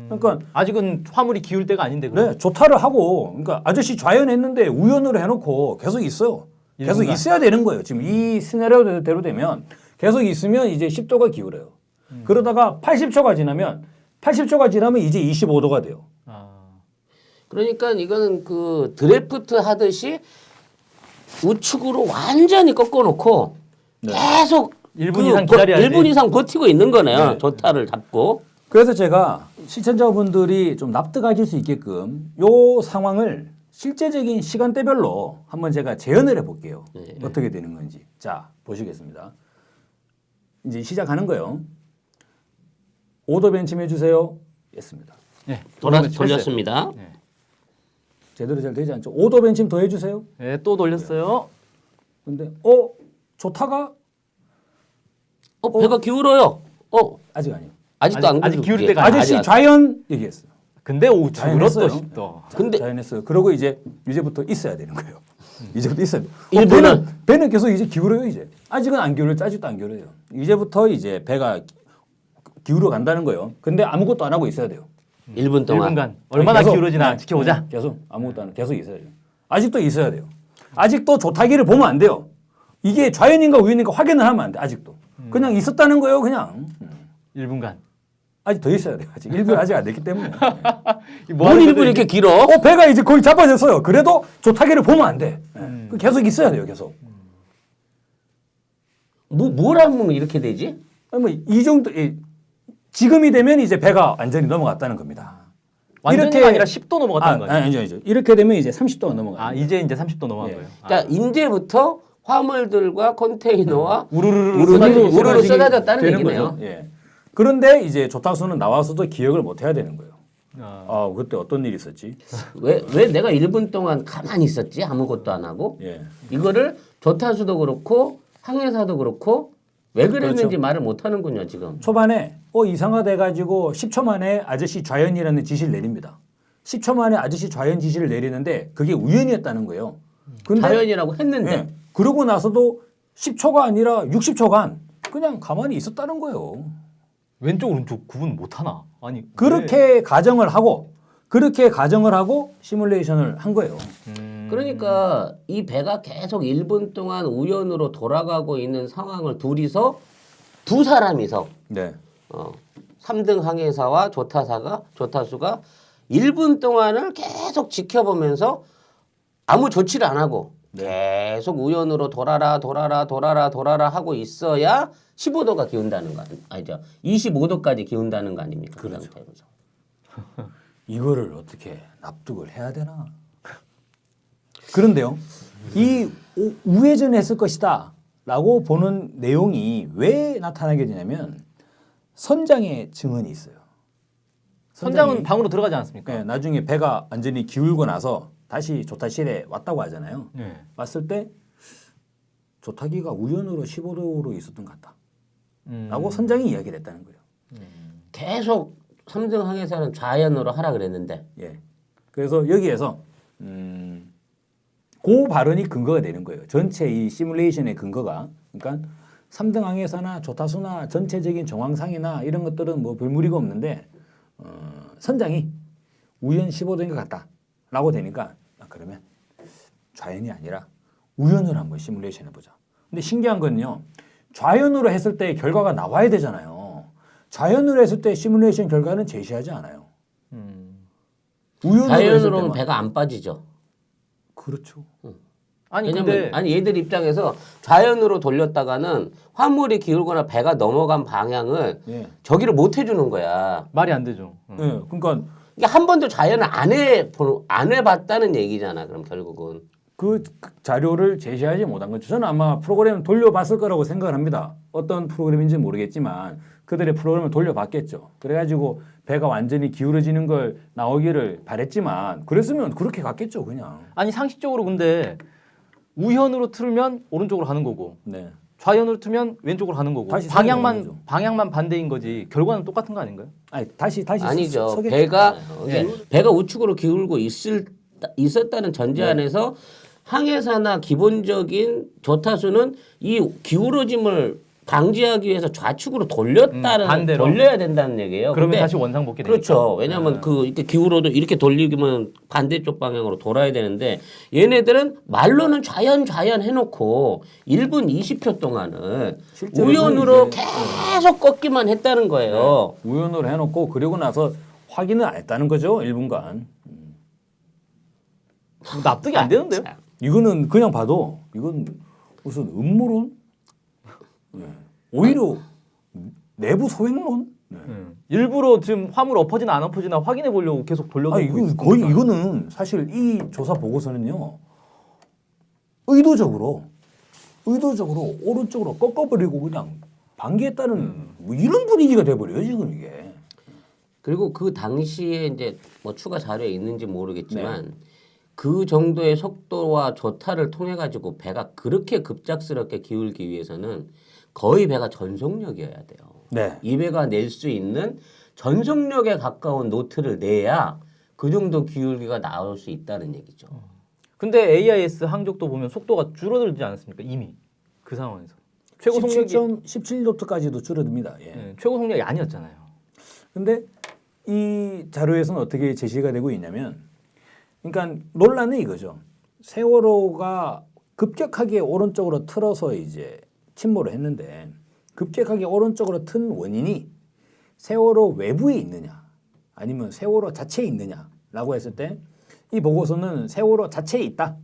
그러니까 아직은 화물이 기울 때가 아닌데. 그럼? 네, 조타를 하고 그러니까 아저씨 좌연했는데 우연으로 해놓고 계속 있어요. 계속 일분간. 있어야 되는 거예요. 지금 이 시나리오대로 되면 계속 있으면 이제 10도가 기울어요. 그러다가 80초가 지나면 이제 25도가 돼요. 아. 그러니까 이거는 그 드래프트 하듯이 우측으로 완전히 꺾어놓고 네. 계속 1분 이상 기다려야지. 1분 이상 버티고 있는 거네요. 네. 조타를 잡고. 그래서 제가 시청자분들이 좀 납득하실 수 있게끔 요 상황을 실제적인 시간대별로 한번 제가 재현을 해볼게요. 네. 어떻게 되는 건지. 자, 보시겠습니다. 이제 시작하는 거예요. 5도 벤치 해주세요. 했습니다. 네. 돌렸습니다. 네. 제대로 잘 되지 않죠. 5도 벤치 더 해주세요. 네, 또 돌렸어요. 근데 조타가 배가 기울어요. 아직 아니에요. 아직도 안 아직 기울 기울지. 때가 아니에요. 아저씨 아직 좌연 얘기했어요. 근데 줄었어 자연했어요. 10도. 근데 자연했어요. 그러고 이제부터 있어야 되는 거예요. 이제부터 있어야 돼요. 일본은? 배는 계속 이제 기울어요. 이제 아직은 안 기울어요. 아직도 안 기울어요. 이제부터 이제 배가 기울어 간다는 거예요. 근데 아무것도 안 하고 있어야 돼요. 1분 동안. 1분간 얼마나 계속, 기울어지나 지켜보자. 계속 아무것도 안 하고 계속 있어야 돼요. 아직도 있어야 돼요. 아직도 조타기를 보면 안 돼요. 이게 좌연인가 우연인가 확인을 하면 안 돼. 아직도. 그냥 있었다는 거예요. 그냥. 1분간. 아직 더 있어야 돼요. 아직 1분 아직 안 됐기 때문에. 뭔 1분 이렇게 길어? 배가 이제 거의 잡아졌어요. 그래도 조타기를 보면 안 돼. 계속 있어야 돼요. 계속. 뭘 하면 이렇게 되지? 이 정도 지금이 되면 이제 배가 완전히 넘어갔다는 겁니다. 완전히가 아니라 10도 넘어갔다는 거예요. 아니죠. 이렇게 되면 이제 30도가 넘어가요. 아, 이제 30도 넘어간 예. 거예요. 자, 이제부터 화물들과 컨테이너와 우르르 우르르 쏟아졌다는 되는 얘기네요. 거죠. 예. 그런데 이제 조타수는 나와서도 기억을 못 해야 되는 거예요. 그때 어떤 일이 있었지? 왜 내가 1분 동안 가만히 있었지? 아무것도 안 하고? 예. 이거를 조타수도 그렇고 항해사도 그렇고 왜 그랬는지 그렇죠. 말을 못 하는군요, 지금. 초반에 이상하다 해가지고 10초 만에 아저씨 좌연이라는 지시를 내립니다. 10초 만에 아저씨 좌연 지시를 내리는데 그게 우연이었다는 거예요. 근데 자연이라고 했는데 예. 그러고 나서도 10초가 아니라 60초간 그냥 가만히 있었다는 거예요. 왼쪽 오른쪽 구분 못 하나? 아니 그렇게 가정을 하고 시뮬레이션을 한 거예요. 그러니까 이 배가 계속 1분 동안 우연으로 돌아가고 있는 상황을 둘이서 두 사람이서 네. 3등 항해사와 조타수가 1분 동안을 계속 지켜보면서 아무 조치를 안 하고 계속 우연으로 돌아라 하고 있어야 15도가 기운다는 거 아니죠? 25도까지 기운다는 거 아닙니까? 그 상태에서. 이거를 어떻게 납득을 해야 되나? 그런데요. 이 우회전했을 것이다 라고 보는 내용이 왜 나타나게 되냐면 선장의 증언이 있어요. 선장은 방으로 들어가지 않았습니까? 네, 나중에 배가 완전히 기울고 나서 다시 조타실에 왔다고 하잖아요. 네. 왔을 때 조타기가 우연으로 15도로 있었던 것 같다. 라고 선장이 이야기를 했다는 거예요. 계속 3등 항해사는 좌연으로 하라 그랬는데 예. 그래서 여기에서 그 발언이 근거가 되는 거예요. 전체 이 시뮬레이션의 근거가. 그러니까 3등 항해사나 조타수나 전체적인 정황상이나 이런 것들은 뭐 별무리가 없는데 선장이 우연 15도인 것 같다라고 되니까 그러면 좌연이 아니라 우연으로 한번 시뮬레이션 해보자. 근데 신기한 건요. 좌연으로 했을 때 결과가 나와야 되잖아요. 좌연으로 했을 때 시뮬레이션 결과는 제시하지 않아요. 우연으로 했을 자연으로는 때만. 배가 안 빠지죠. 그렇죠. 아니 왜냐면 근데 아니 얘들 입장에서 자연으로 돌렸다가는 화물이 기울거나 배가 넘어간 방향을 예. 저기를 못 해주는 거야. 말이 안 되죠. 예. 그러니까 이게 한 번도 자연을 안 해봤다는 얘기잖아. 그럼 결국은. 그 자료를 제시하지 못한 거죠. 저는 아마 프로그램 돌려봤을 거라고 생각을 합니다. 어떤 프로그램인지 모르겠지만 그들의 프로그램을 돌려봤겠죠. 그래가지고 배가 완전히 기울어지는 걸 나오기를 바랬지만 그랬으면 그렇게 갔겠죠, 그냥. 아니 상식적으로 근데 우현으로 틀면 오른쪽으로 가는 거고 네. 좌현으로 틀면 왼쪽으로 가는 거고 다시 서게 되는 거죠. 방향만 반대인 거지 결과는 똑같은 거 아닌가요? 아니 다시 아니죠. 서겠죠. 배가 우측으로 기울고 있었다는 전제 안에서 항해사나 기본적인 조타수는 이 기울어짐을 방지하기 위해서 좌측으로 반대로. 돌려야 된다는 얘기예요. 그러면 근데 다시 원상복귀 되니까. 그렇죠. 왜냐하면 그 이렇게 기울어도 이렇게 돌리면 반대쪽 방향으로 돌아야 되는데 얘네들은 말로는 좌현 해놓고 1분 20초 동안은 실제로는 우연으로 이제- 계속 꺾기만 했다는 거예요. 우연으로 해놓고 그리고 나서 확인을 안 했다는 거죠, 1분간. 납득이 안 되는데요? 이거는 그냥 봐도 이건 무슨 음모론? 네. 오히려 내부 소행론? 네. 일부러 지금 화물 엎어지나 안 엎어지나 확인해 보려고 계속 돌려놓고 아니, 이거 있는 거의 거니까. 이거는 사실 이 조사 보고서는요 의도적으로 오른쪽으로 꺾어버리고 그냥 방기했다는 뭐 이런 분위기가 돼버려요 지금 이게. 그리고 그 당시에 이제 뭐 추가 자료에 있는지 모르겠지만 그 정도의 속도와 조타를 통해 가지고 배가 그렇게 급작스럽게 기울기 위해서는 거의 배가 전속력이어야 돼요. 네. 이 배가 낼 수 있는 전속력에 가까운 노트를 내야 그 정도 기울기가 나올 수 있다는 얘기죠. 근데 AIS 항적도 보면 속도가 줄어들지 않았습니까? 이미 그 상황에서 최고 속력이 17노트까지도 줄어듭니다. 예. 최고 속력이 아니었잖아요. 근데 이 자료에서는 어떻게 제시가 되고 있냐면, 그러니까 논란은 이거죠. 세월호가 급격하게 오른쪽으로 틀어서 이제 침몰을 했는데 급격하게 오른쪽으로 튼 원인이 세월호 외부에 있느냐 아니면 세월호 자체에 있느냐라고 했을 때 이 보고서는 세월호 자체에 있다.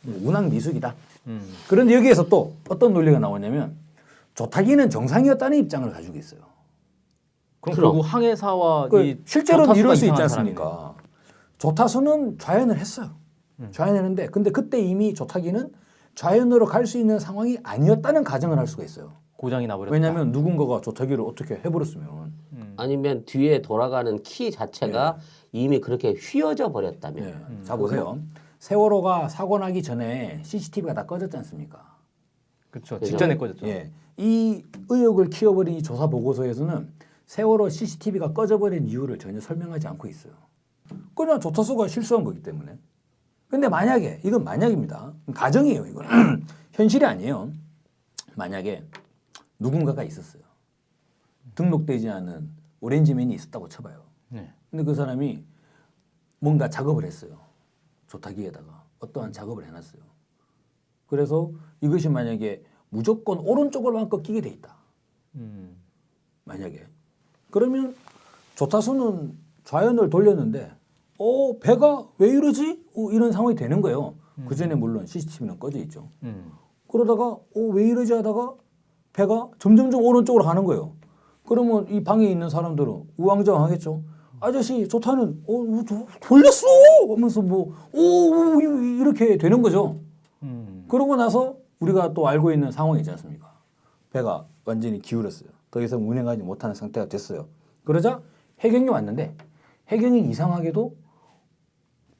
운항 미숙이다. 그런데 여기에서 또 어떤 논리가 나오냐면 조타기는 정상이었다는 입장을 가지고 있어요. 그럼 그럼. 결국 항해사와 이 실제로는 조타수가 이럴 수 있지 이상한 않습니까? 조타수는 좌현을 했어요. 좌현했는데 근데 그때 이미 조타기는 좌현으로 갈 수 있는 상황이 아니었다는 가정을 할 수가 있어요. 고장이 나버렸다. 왜냐하면 누군가가 조타기를 어떻게 해버렸으면 아니면 뒤에 돌아가는 키 자체가 이미 그렇게 휘어져 버렸다면. 예. 자 보세요. 세월호가 사고 나기 전에 CCTV가 다 꺼졌지 않습니까? 그렇죠. 직전에 꺼졌죠. 예. 이 의혹을 키워버린 이 조사 보고서에서는 세월호 CCTV가 꺼져버린 이유를 전혀 설명하지 않고 있어요. 그냥 조타수가 실수한 거기 때문에. 근데 만약에 이건 만약입니다. 가정이에요. 이건 현실이 아니에요. 만약에 누군가가 있었어요. 등록되지 않은 오렌지맨이 있었다고 쳐봐요. 네. 근데 그 사람이 뭔가 작업을 했어요. 조타기에다가 어떠한 작업을 해놨어요. 그래서 이것이 만약에 무조건 오른쪽으로만 꺾이게 돼 있다. 만약에 그러면 조타수는 좌현을 돌렸는데 배가 왜 이러지? 이런 상황이 되는 거예요. 그 전에 물론 CCTV는 꺼져 있죠. 그러다가 왜 이러지 하다가 배가 점점점 오른쪽으로 가는 거예요. 그러면 이 방에 있는 사람들은 우왕좌왕하겠죠. 아저씨 조타는 돌렸어 하면서 이렇게 되는 거죠. 그러고 나서 우리가 또 알고 있는 상황이지 않습니까? 배가 완전히 기울었어요. 더 이상 운행하지 못하는 상태가 됐어요. 그러자 해경이 왔는데 해경이 이상하게도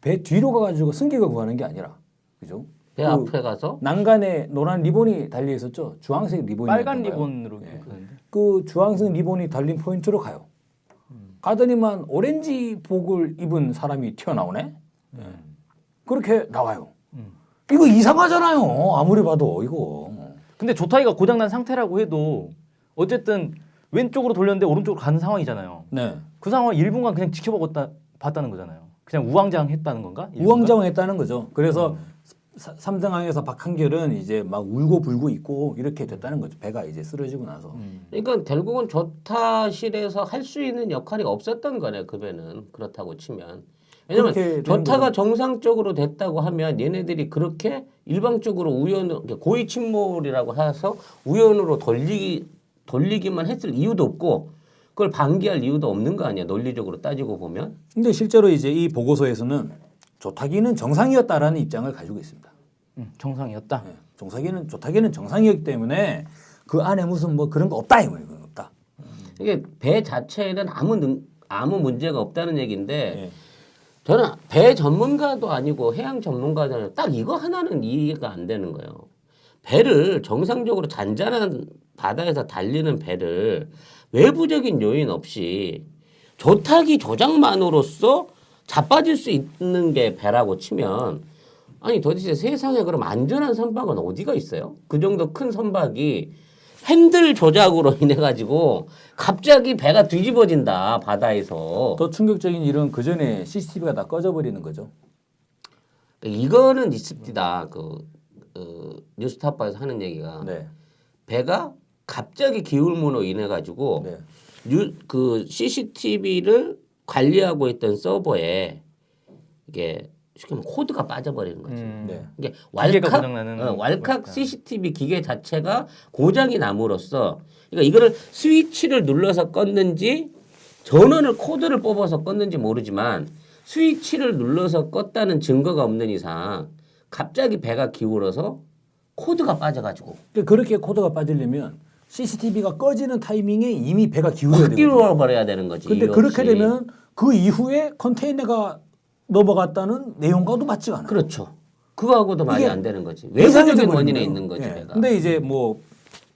배 뒤로 가가지고 승객을 구하는 게 아니라, 그죠? 배 앞에 가서 난간에 노란 리본이 달려 있었죠. 주황색 리본이 빨간 리본으로 가는데. 그 주황색 리본이 달린 포인트로 가요. 가더니만 오렌지복을 입은 사람이 튀어나오네. 그렇게 나와요. 이거 이상하잖아요. 아무리 봐도 이거. 근데 조타기가 고장난 상태라고 해도 어쨌든 왼쪽으로 돌렸는데 오른쪽으로 가는 상황이잖아요. 네. 그 상황을 1분간 그냥 봤다는 거잖아요. 그냥 우왕좌왕했다는 건가? 1분간? 우왕좌왕했다는 거죠. 그래서 삼등항에서 박한결은 이제 막 울고 불고 있고 이렇게 됐다는 거죠. 배가 이제 쓰러지고 나서. 그러니까 결국은 조타실에서 할 수 있는 역할이 없었던 거네 그 배는. 그렇다고 치면. 왜냐면 그렇게 되는 조타가 거죠. 정상적으로 됐다고 하면 얘네들이 그렇게 일방적으로 우연으로 고의 침몰이라고 해서 우연으로 돌리기만 했을 이유도 없고 그걸 방기할 이유도 없는 거 아니야. 논리적으로 따지고 보면. 근데 실제로 이제 이 보고서에서는 조타기는 정상이었다라는 입장을 가지고 있습니다. 정상이었다. 네. 조타기는 정상이었기 때문에 그 안에 무슨 뭐 그런 거 없다 이거예요. 그건 없다. 이게 배 자체에는 아무 문제가 없다는 얘기인데 예. 저는 배 전문가도 아니고 해양 전문가도 아니고 딱 이거 하나는 이해가 안 되는 거예요. 배를 정상적으로 잔잔한 바다에서 달리는 배를 외부적인 요인 없이 조타기 조작만으로써 자빠질 수 있는 게 배라고 치면 아니 도대체 세상에 그럼 안전한 선박은 어디가 있어요? 그 정도 큰 선박이 핸들 조작으로 인해 가지고 갑자기 배가 뒤집어진다 바다에서. 더 충격적인 일은 그 전에 CCTV가 다 꺼져버리는 거죠. 이거는 있습니다. 뉴스타파에서 하는 얘기가 네. 배가 갑자기 기울문으로 인해 가지고 네. 그 CCTV를 관리하고 있던 서버에 이게 쉽게 말하면 코드가 빠져버리는 거지. 네. 이게 기계가 왈칵 고장나는 왈칵 거니까. CCTV 기계 자체가 고장이 남으로써 그러니까 이거를 스위치를 눌러서 껐는지 전원을 코드를 뽑아서 껐는지 모르지만 스위치를 눌러서 껐다는 증거가 없는 이상 갑자기 배가 기울어서 코드가 빠져가지고 그렇게 코드가 빠지려면 CCTV가 꺼지는 타이밍에 이미 배가 기울어야 확 되거든요. 기울어버려야 되는 거지. 근데 이유 그렇게 없이. 되면 그 이후에 컨테이너가 넘어갔다는 내용과도 맞지가 않아요. 그렇죠. 그거하고도 말이 이게 안 되는 거지. 이상해져 외부적인 버리는 원인에 거예요. 있는 거지 예. 배가. 근데 이제 뭐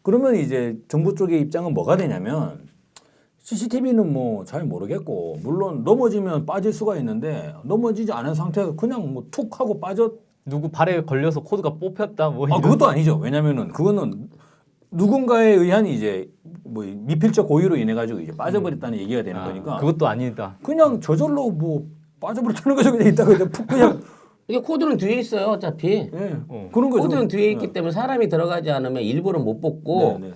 그러면 이제 정부 쪽의 입장은 뭐가 되냐면 CCTV는 뭐 잘 모르겠고 물론 넘어지면 빠질 수가 있는데 넘어지지 않은 상태에서 그냥 뭐 툭 하고 빠져. 누구 발에 걸려서 코드가 뽑혔다 뭐 이런. 그것도 아니죠. 왜냐면은 그거는 누군가에 의한 이제 뭐 미필적 고의로 인해 가지고 이제 빠져버렸다는 얘기가 되는 거니까 그것도 아니다. 그냥 저절로 뭐 빠져버렸다는 거죠. 그냥 있다가 그냥 푹 그냥 이게 코드는 뒤에 있어요. 어차피. 예. 그런 거죠. 코드는 뒤에 있기 때문에 사람이 들어가지 않으면 일부러 못 뽑고 네, 네.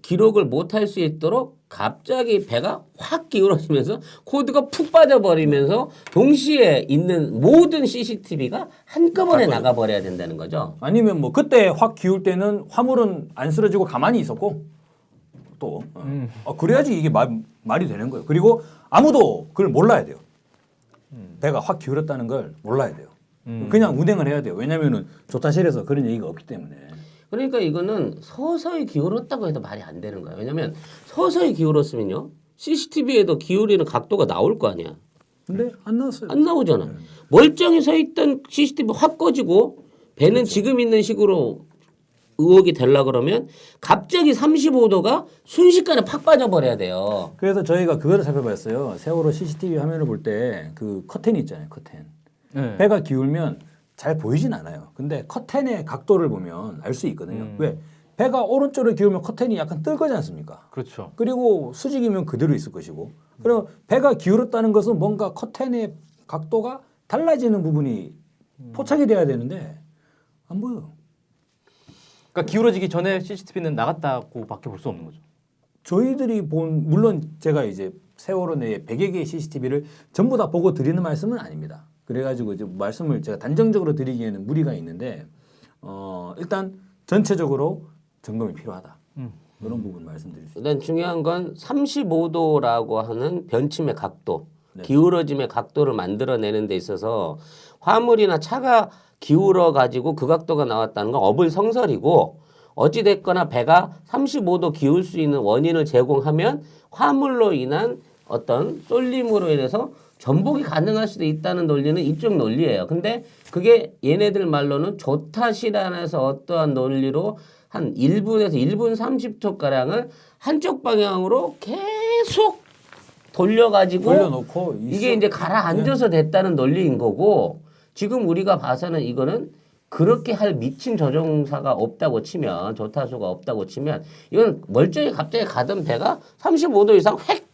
기록을 못 할 수 있도록 갑자기 배가 확 기울어지면서 코드가 푹 빠져버리면서 동시에 있는 모든 CCTV가 한꺼번에 나가버려야 된다는 거죠. 아니면 뭐 그때 확 기울 때는 화물은 안 쓰러지고 가만히 있었고 또 그래야지 이게 말이 되는 거예요. 그리고 아무도 그걸 몰라야 돼요. 배가 확 기울었다는 걸 몰라야 돼요. 그냥 운행을 해야 돼요. 왜냐면은 조타실에서 그런 얘기가 없기 때문에. 그러니까 이거는 서서히 기울었다고 해도 말이 안 되는 거예요. 왜냐하면 서서히 기울었으면요. CCTV에도 기울이는 각도가 나올 거 아니야. 근데 안 나왔어요. 안 나오잖아. 멀쩡히 서 있던 CCTV 확 꺼지고 배는 지금 있는 식으로 의혹이 되려 그러면 갑자기 35도가 순식간에 팍 빠져버려야 돼요. 그래서 저희가 그거를 살펴봤어요. 세월호 CCTV 화면을 볼 때 그 커튼이 있잖아요. 커튼. 네. 배가 기울면 잘 보이진 않아요. 근데 커튼의 각도를 보면 알 수 있거든요. 왜? 배가 오른쪽으로 기울면 커튼이 약간 뜰 거지 않습니까? 그렇죠. 그리고 수직이면 그대로 있을 것이고. 그럼 배가 기울었다는 것은 뭔가 커튼의 각도가 달라지는 부분이 포착이 돼야 되는데 안 보여요. 그러니까 기울어지기 전에 CCTV는 나갔다고밖에 볼 수 없는 거죠. 저희들이 본 물론 제가 이제 세월호 내에 100여 개의 CCTV를 전부 다 보고 드리는 말씀은 아닙니다. 그래가지고 이제 말씀을 제가 단정적으로 드리기에는 무리가 있는데 일단 전체적으로 점검이 필요하다. 그런 부분 말씀드릴 수 있습니다. 일단 중요한 건 35도라고 하는 변침의 각도, 기울어짐의 각도를 만들어내는 데 있어서 화물이나 차가 기울어 가지고 그 각도가 나왔다는 건 어불성설이고 어찌됐거나 배가 35도 기울 수 있는 원인을 제공하면 화물로 인한 어떤 쏠림으로 인해서 전복이 가능할 수도 있다는 논리는 이쪽 논리예요. 근데 그게 얘네들 말로는 조타실 안에서 어떠한 논리로 한 1분에서 1분 30초가량을 한쪽 방향으로 계속 돌려가지고 돌려놓고 이게 이제 가라앉아서 됐다는 논리인 거고 지금 우리가 봐서는 이거는 그렇게 할 미친 조종사가 없다고 치면 조타수가 없다고 치면 이건 멀쩡히 갑자기 가던 배가 35도 이상 획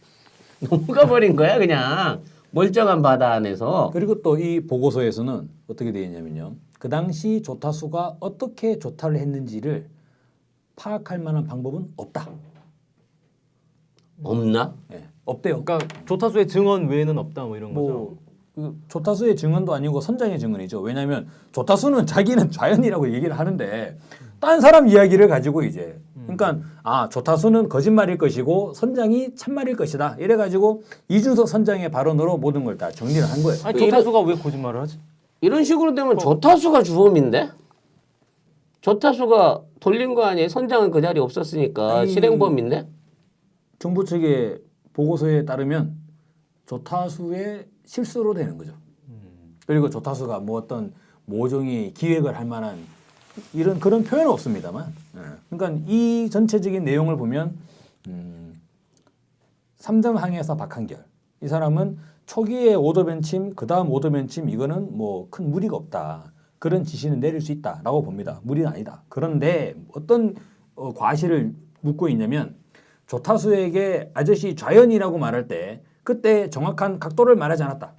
넘어가 버린 거야 그냥 멀쩡한 바다 안에서. 그리고 또 이 보고서에서는 어떻게 되어 있냐면요. 그 당시 조타수가 어떻게 조타를 했는지를 파악할 만한 방법은 없다. 없나? 예, 없대요. 그러니까 조타수의 증언 외에는 없다 뭐 이런 거죠. 뭐 조타수의 증언도 아니고 선장의 증언이죠. 왜냐하면 조타수는 자기는 좌연이라고 얘기를 하는데 딴 사람 이야기를 가지고 이제 그러니까 조타수는 거짓말일 것이고 선장이 참말일 것이다. 이래가지고 이준석 선장의 발언으로 모든 걸 다 정리를 한 거예요. 아니 조타수가 왜 거짓말을 하지? 이런 식으로 되면 조타수가 주범인데? 조타수가 돌린 거 아니에요? 선장은 그 자리에 없었으니까 아니, 실행범인데? 정부 측의 보고서에 따르면 조타수의 실수로 되는 거죠. 그리고 조타수가 뭐 어떤 모종의 기획을 할 만한 이런 그런 표현은 없습니다만, 그러니까 이 전체적인 내용을 보면 삼성항해사 박한결 이 사람은 초기에 오더벤침, 그 다음 오더벤침 이거는 뭐 큰 무리가 없다. 그런 지시는 내릴 수 있다라고 봅니다. 무리는 아니다. 그런데 어떤 과실을 묻고 있냐면 조타수에게 아저씨 좌연이라고 말할 때 그때 정확한 각도를 말하지 않았다.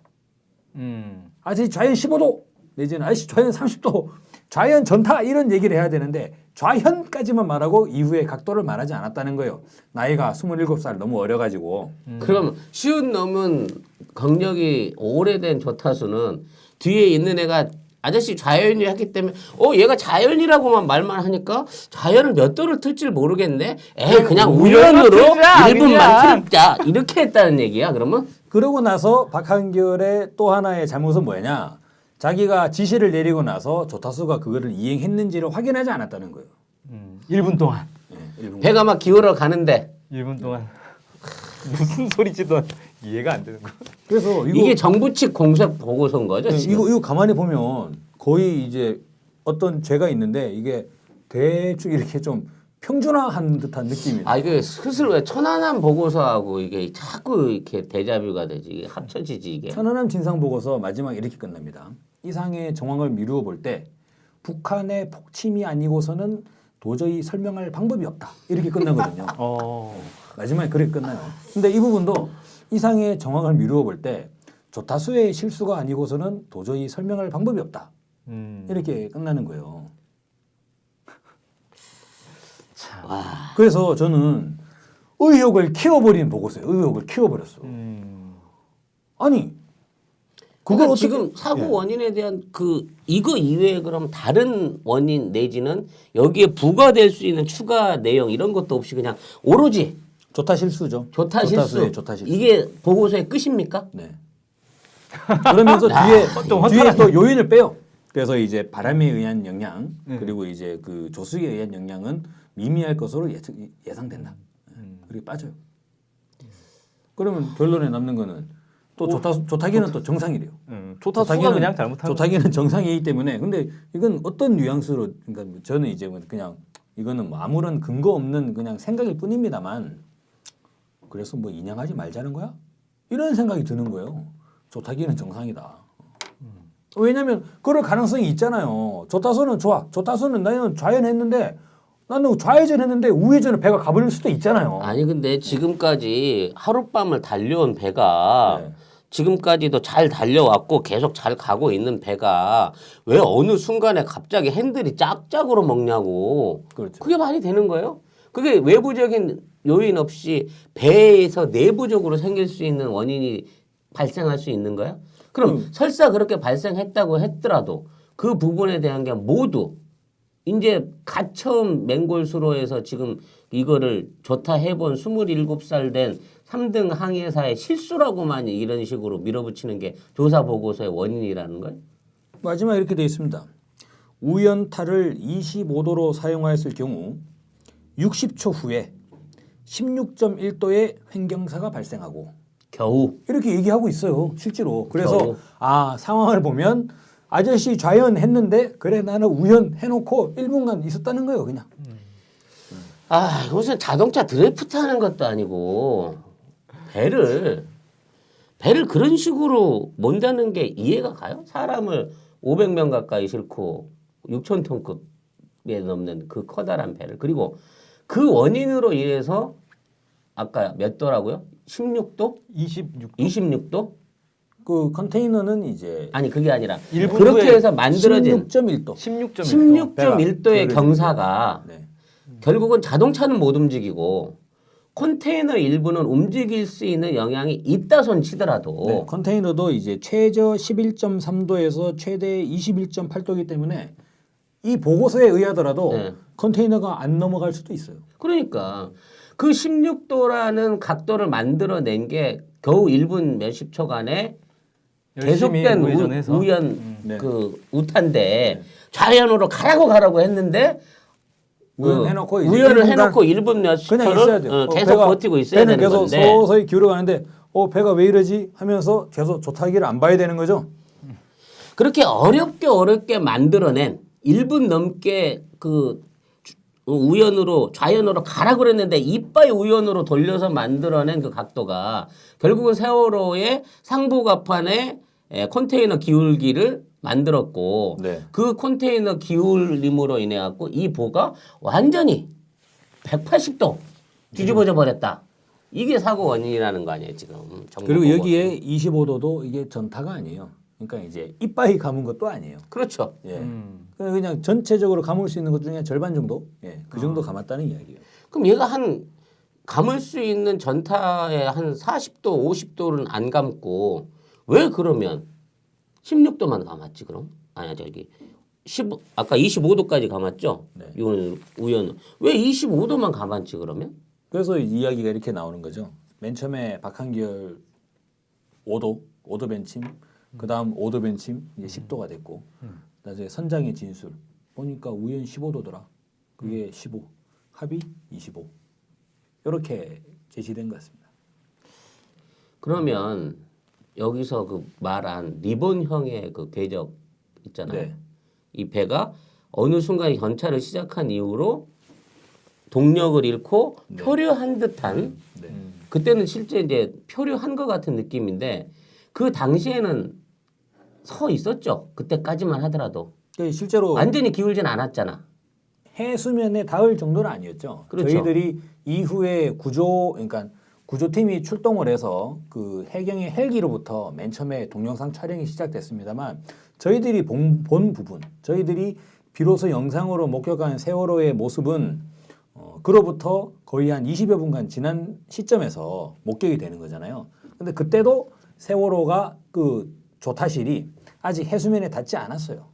아저씨 좌연 15도 내지는 아저씨 좌연 30도 좌연 전타 이런 얘기를 해야 되는데 좌현까지만 말하고 이후에 각도를 말하지 않았다는 거예요. 나이가 27살 너무 어려가지고. 그럼 쉬운 놈은 경력이 오래된 조타수는 뒤에 있는 애가 아저씨 좌연이 했기 때문에 얘가 좌연이라고만 말만 하니까 좌연을 몇 도를 틀지를 모르겠네. 그냥 우연으로 틀자, 1분만 그냥. 틀자 이렇게 했다는 얘기야 그러면? 그러고 나서 박한결의 또 하나의 잘못은 뭐냐? 자기가 지시를 내리고 나서 조타수가 그거를 이행했는지를 확인하지 않았다는 거예요. 1분 동안. 배가 막 기울어 가는데 1분 동안. 무슨 소리지도 이해가 안 되는 거. 그래서 이게 정부 측 공식 보고서인 거죠? 네, 지금? 이거 가만히 보면 거의 이제 어떤 죄가 있는데 이게 대충 이렇게 좀 평준화한 듯한 느낌이에요. 이게 슬슬 왜 천안함 보고서하고 이게 자꾸 이렇게 데자뷰가 되지 이게 합쳐지지 이게. 천안함 진상 보고서 마지막 이렇게 끝납니다. 이상의 정황을 미루어 볼 때 북한의 폭침이 아니고서는 도저히 설명할 방법이 없다. 이렇게 끝나거든요. 마지막에 그렇게 끝나요. 근데 이 부분도 이상의 정황을 미루어 볼 때 조타수의 실수가 아니고서는 도저히 설명할 방법이 없다. 이렇게 끝나는 거예요. 그래서 저는 의혹을 키워버린 보고서예요. 의혹을 키워버렸어. 아니 그걸 그러니까 어떻게 지금 사고 원인에 대한 이거 이외에 그럼 다른 원인 내지는 여기에 부과될 수 있는 추가 내용 이런 것도 없이 그냥 오로지 조타 실수죠. 조타 실수. 조타수의 조타 실수. 이게 보고서의 끝입니까? 네. 그러면서 뒤에 또 요인을 빼요. 그래서 이제 바람에 의한 영향 그리고 이제 그 조수에 의한 영향은 미미할 것으로 예상된다. 그리고 빠져요. 그러면 결론에 남는 거는 또 조타기는 또 정상이래요. 조타수가 그냥 잘못한 조타기는 정상이기 때문에 근데 이건 어떤 뉘앙스로 그러니까 저는 이제 그냥 이거는 뭐 아무런 근거 없는 그냥 생각일 뿐입니다만 그래서 뭐 인양하지 말자는 거야? 이런 생각이 드는 거예요. 조타기는 정상이다. 왜냐하면 그럴 가능성이 있잖아요. 조타수는 좋아. 조타수는 나는 좌연했는데 나는 좌회전했는데 우회전을 배가 가버릴 수도 있잖아요. 아니 근데 지금까지 하룻밤을 달려온 배가 지금까지도 잘 달려왔고 계속 잘 가고 있는 배가 왜 어느 순간에 갑자기 핸들이 짝짝으로 먹냐고. 그렇죠. 그게 말이 되는 거예요? 그게 외부적인 요인 없이 배에서 내부적으로 생길 수 있는 원인이 발생할 수 있는 거야? 그럼 설사 그렇게 발생했다고 했더라도 그 부분에 대한 게 모두 이제 갓 처음 맹골수로해서 지금 이거를 조타해본 27살 된 3등 항해사의 실수라고만 이런 식으로 밀어붙이는 게 조사 보고서의 원인이라는 거예요? 마지막에 이렇게 되어 있습니다. 우연타를 25도로 사용하였을 경우 60초 후에 16.1도의 횡경사가 발생하고 겨우. 이렇게 얘기하고 있어요. 실제로. 그래서 겨우. 상황을 보면 아저씨 좌연했는데 그래 나는 우연 해놓고 1분간 있었다는 거예요. 그냥. 무슨 자동차 드래프트 하는 것도 아니고 배를 그런 식으로 몬다는 게 이해가 가요? 사람을 500명 가까이 싣고 6,000톤급에 넘는 그 커다란 배를 그리고 그 원인으로 인해서 아까 몇 도라고요? 16도? 26도? 26도? 그 컨테이너는 이제 아니 그게 아니라 일본 그렇게 후에 해서 만들어진 16.1도. 16.1도의 경사가 네. 결국은 자동차는 못 움직이고 컨테이너 일부는 움직일 수 있는 영향이 있다 손 치더라도 네, 컨테이너도 이제 최저 11.3도에서 최대 21.8도이기 때문에 이 보고서에 의하더라도 네. 컨테이너가 안 넘어갈 수도 있어요. 그러니까 그 16도라는 각도를 만들어낸 게 겨우 1분 몇십 초간에 열심히 계속된 우회전해서. 우연 네. 그 우탄데 좌연으로 가라고 했는데 우연해놓고 이제 우연을 1분간 해놓고 1분 몇십 그냥 있어야 초를 돼요. 계속 배가- 버티고 있어야 배는 되는 계속 건데 서서히 기울어가는데 배가 왜 이러지 하면서 계속 조타기를 안 봐야 되는 거죠. 그렇게 어렵게 만들어낸 1분 넘게 그 우연으로 좌연으로 가라 그랬는데 이빨 우연으로 돌려서 만들어낸 그 각도가 결국은 세월호의 상부갑판에 컨테이너 기울기를 만들었고 네. 그 컨테이너 기울림으로 인해 갖고 이 보가 완전히 180도 뒤집어져 버렸다. 이게 사고 원인이라는 거 아니에요 지금. 정보 그리고 보고는. 여기에 25도도 이게 전타가 아니에요. 그러니까 이제 이빨이 감은 것도 아니에요. 그렇죠. 예. 그냥 전체적으로 감을 수 있는 것 중에 절반 정도, 그 정도 감았다는 이야기예요. 그럼 얘가 한 감을 수 있는 전타에 한 40도, 50도는 안 감고 왜 그러면 16도만 감았지 그럼? 아니야 저기 15 아까 25도까지 감았죠? 네. 우연 왜 25도만 감았지 그러면? 그래서 이야기가 이렇게 나오는 거죠. 맨 처음에 박한결 5도 벤침, 그 다음 5도 벤침 이제 10도가 됐고, 나중에 선장의 진술 보니까 우연 15도더라. 그게 15, 합의 25. 이렇게 제시된 것 같습니다. 그러면 여기서 그 말한 리본형의 그 궤적 있잖아요. 네. 이 배가 어느 순간 견차를 시작한 이후로 동력을 잃고 표류한 듯한 네. 그때는 실제 이제 표류한 것 같은 느낌인데 그 당시에는 서 있었죠. 그때까지만 하더라도 실제로 완전히 기울진 않았잖아. 해수면에 닿을 정도는 아니었죠. 그렇죠. 저희들이 이후에 그러니까 구조팀이 출동을 해서 그 해경의 헬기로부터 맨 처음에 동영상 촬영이 시작됐습니다만 저희들이 본 부분, 저희들이 비로소 영상으로 목격한 세월호의 모습은 그로부터 거의 한 20여 분간 지난 시점에서 목격이 되는 거잖아요. 근데 그때도 세월호가 그 조타실이 아직 해수면에 닿지 않았어요.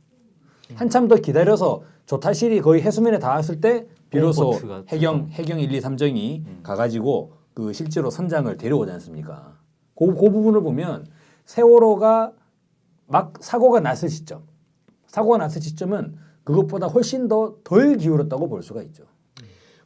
한참 더 기다려서 조타실이 거의 해수면에 닿았을 때 비로소 홈포트가 해경 1, 2, 3정이 가가지고 그 실제로 선장을 데려오지 않습니까? 그 부분을 보면 세월호가 막 사고가 났을 시점은 그것보다 훨씬 더 덜 기울었다고 볼 수가 있죠.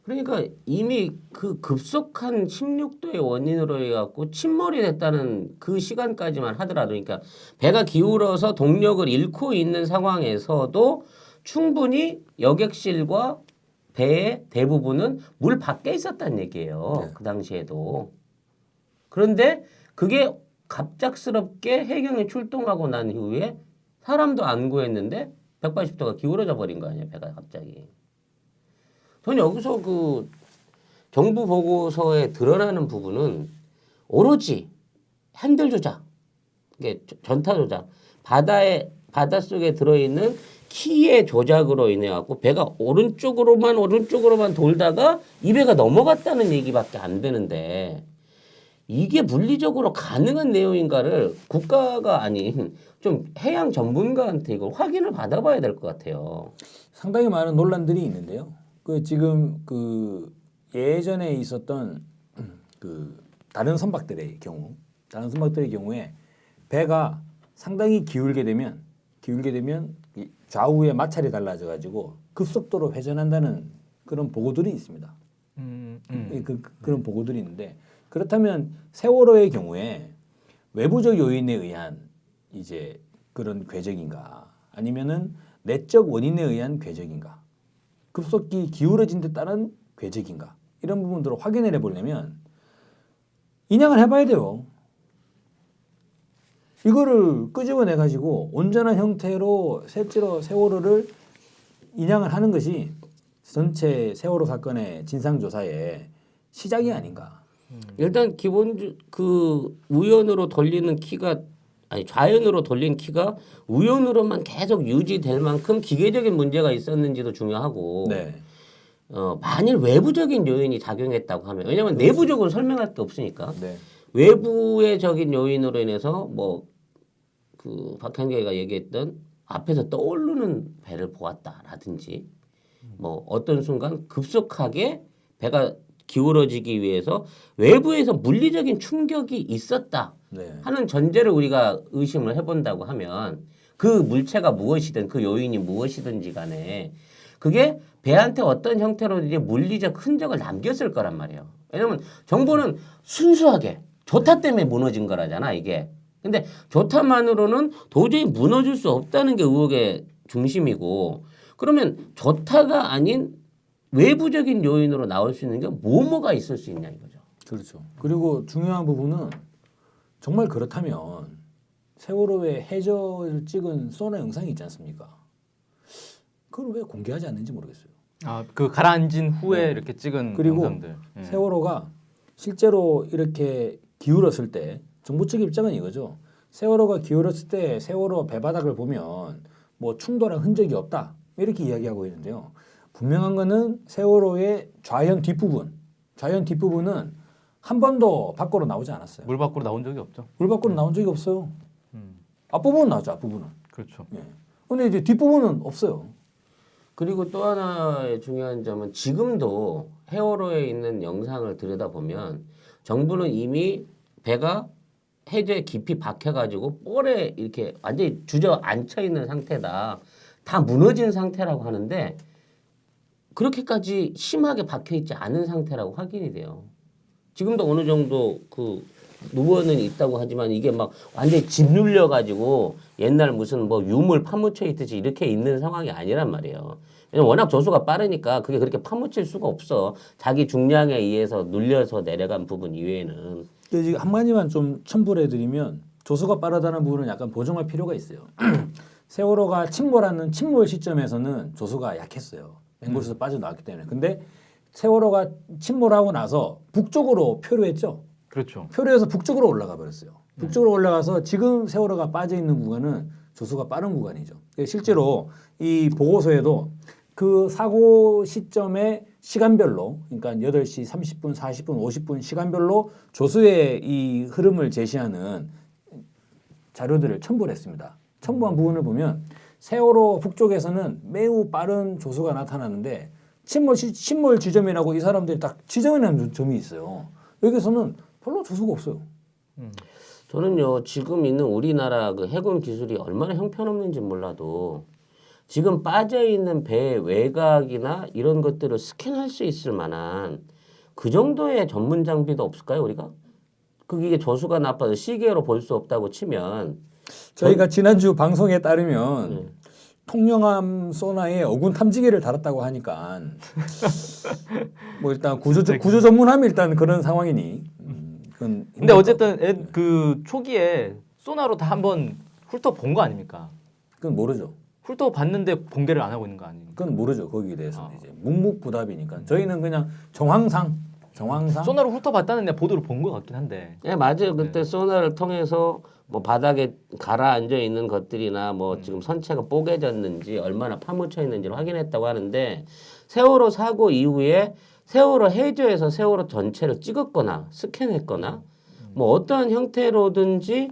그러니까 이미 그 급속한 16도의 원인으로 해갖고 침몰이 됐다는 그 시간까지만 하더라도 그러니까 배가 기울어서 동력을 잃고 있는 상황에서도 충분히 여객실과 배의 대부분은 물 밖에 있었다는 얘기예요. 네. 그 당시에도. 그런데 그게 갑작스럽게 해경이 출동하고 난 이후에 사람도 안 구했는데 180도가 기울어져 버린 거 아니에요. 배가 갑자기. 저는 여기서 그 정부 보고서에 드러나는 부분은 오로지 핸들 조작, 이게 전타 조작, 바닷속에 들어있는 키의 조작으로 인해 갖고 배가 오른쪽으로만 돌다가 이 배가 넘어갔다는 얘기밖에 안 되는데 이게 물리적으로 가능한 내용인가를 국가가 아닌 좀 해양 전문가한테 이걸 확인을 받아봐야 될 것 같아요. 상당히 많은 논란들이 있는데요. 지금 예전에 있었던 다른 선박들의 경우에 배가 상당히 기울게 되면 이 좌우의 마찰이 달라져 가지고 급속도로 회전한다는 그런 보고들이 있습니다. 그런 보고들이 있는데 그렇다면 세월호의 경우에 외부적 요인에 의한 이제 그런 궤적인가 아니면은 내적 원인에 의한 궤적인가 급속히 기울어진 데 따른 궤적인가 이런 부분들을 확인을 해보려면 인양을 해봐야 돼요. 이거를 끄집어내 가지고 온전한 형태로 실제로 세월호를 인양을 하는 것이 전체 세월호 사건의 진상조사의 시작이 아닌가. 일단 그 우연으로 돌리는 키가 아니 좌연으로 돌린 키가 우연으로만 계속 유지될 만큼 기계적인 문제가 있었는지도 중요하고 네. 만일 외부적인 요인이 작용했다고 하면 왜냐하면 내부적으로 설명할 게 없으니까 네. 외부의적인 요인으로 인해서 뭐 그 박형계가 얘기했던 앞에서 떠오르는 배를 보았다라든지 뭐 어떤 순간 급속하게 배가 기울어지기 위해서 외부에서 물리적인 충격이 있었다 네. 하는 전제를 우리가 의심을 해본다고 하면 그 물체가 무엇이든 그 요인이 무엇이든지 간에 그게 배한테 어떤 형태로든지 물리적 흔적을 남겼을 거란 말이에요. 왜냐면 정보는 순수하게 조타 때문에 무너진 거라잖아 이게. 근데 조타만으로는 도저히 무너질 수 없다는 게 의혹의 중심이고 그러면 조타가 아닌 외부적인 요인으로 나올 수 있는 게 뭐가 있을 수 있냐 이거죠. 그렇죠. 그리고 중요한 부분은 정말 그렇다면 세월호의 해저를 찍은 소나 영상이 있지 않습니까? 그걸 왜 공개하지 않는지 모르겠어요. 그 가라앉은 후에 네. 이렇게 찍은 그리고 영상들. 예. 세월호가 실제로 이렇게 기울었을 때 정부 측 입장은 이거죠. 세월호가 기울었을 때 세월호 배바닥을 보면 뭐 충돌한 흔적이 없다 이렇게 이야기하고 있는데요. 분명한 거는 세월호의 좌현 뒷부분은 한 번도 밖으로 나오지 않았어요. 물 밖으로 나온 적이 없죠. 물 밖으로 나온 적이 없어요. 음. 앞부분은 나왔죠. 앞부분은. 그렇죠. 예. 근데 이제 뒷부분은 없어요. 그리고 또 하나의 중요한 점은 지금도 세월호에 있는 영상을 들여다보면 정부는 이미 배가 해저에 깊이 박혀가지고 볼에 이렇게 완전히 주저앉혀 있는 상태다. 다 무너진 상태라고 하는데 그렇게까지 심하게 박혀있지 않은 상태라고 확인이 돼요. 지금도 어느 정도 그 누워는 있다고 하지만 이게 막 완전히 짓눌려가지고 옛날 무슨 뭐 유물 파묻혀 있듯이 이렇게 있는 상황이 아니란 말이에요. 왜냐면 워낙 조수가 빠르니까 그게 그렇게 파묻힐 수가 없어. 자기 중량에 의해서 눌려서 내려간 부분 이외에는. 지금 한 가지만 좀 첨부를 해드리면 조수가 빠르다는 부분은 약간 보정할 필요가 있어요. 세월호가 침몰 시점에서는 조수가 약했어요. 맹골에서 빠져나왔기 때문에. 근데 세월호가 침몰하고 나서 북쪽으로 표류했죠. 그렇죠. 표류해서 북쪽으로 올라가 버렸어요. 북쪽으로 올라가서 지금 세월호가 빠져 있는 구간은 조수가 빠른 구간이죠. 실제로 이 보고서에도 그 사고 시점의 시간별로 그러니까 8시 30분, 40분, 50분 시간별로 조수의 이 흐름을 제시하는 자료들을 첨부를 했습니다. 첨부한 부분을 보면 세월호 북쪽에서는 매우 빠른 조수가 나타나는데 침몰 지점이라고 이 사람들이 딱 지정해놓은 점이 있어요. 여기서는 별로 조수가 없어요. 저는요 지금 있는 우리나라 그 해군 기술이 얼마나 형편없는지 몰라도 지금 빠져 있는 배 외곽이나 이런 것들을 스캔할 수 있을 만한 그 정도의 전문 장비도 없을까요 우리가? 그게 조수가 나빠서 시계로 볼 수 없다고 치면 저희가 지난주 방송에 따르면 통영함 소나에 어군 탐지기를 달았다고 하니까 뭐 일단 구조 전문함이 일단 그런 상황이니. 그건 근데 어쨌든 그 초기에 소나로 다 한번 훑어 본 거 아닙니까? 그건 모르죠. 훑어 봤는데 공개를 안 하고 있는 거 아닙니까? 그건 모르죠. 거기에 대해서는 이제 묵묵부답이니까. 저희는 그냥 정황상 소나로 훑어 봤다는 보도를 본 것 같긴 한데. 예, 맞아요. 그때 소나를 통해서 뭐 바닥에 가라앉아 있는 것들이나 뭐 지금 선체가 뽀개졌는지 얼마나 파묻혀 있는지를 확인했다고 하는데 세월호 사고 이후에 세월호 해저에서 세월호 전체를 찍었거나 스캔했거나 뭐 어떠한 형태로든지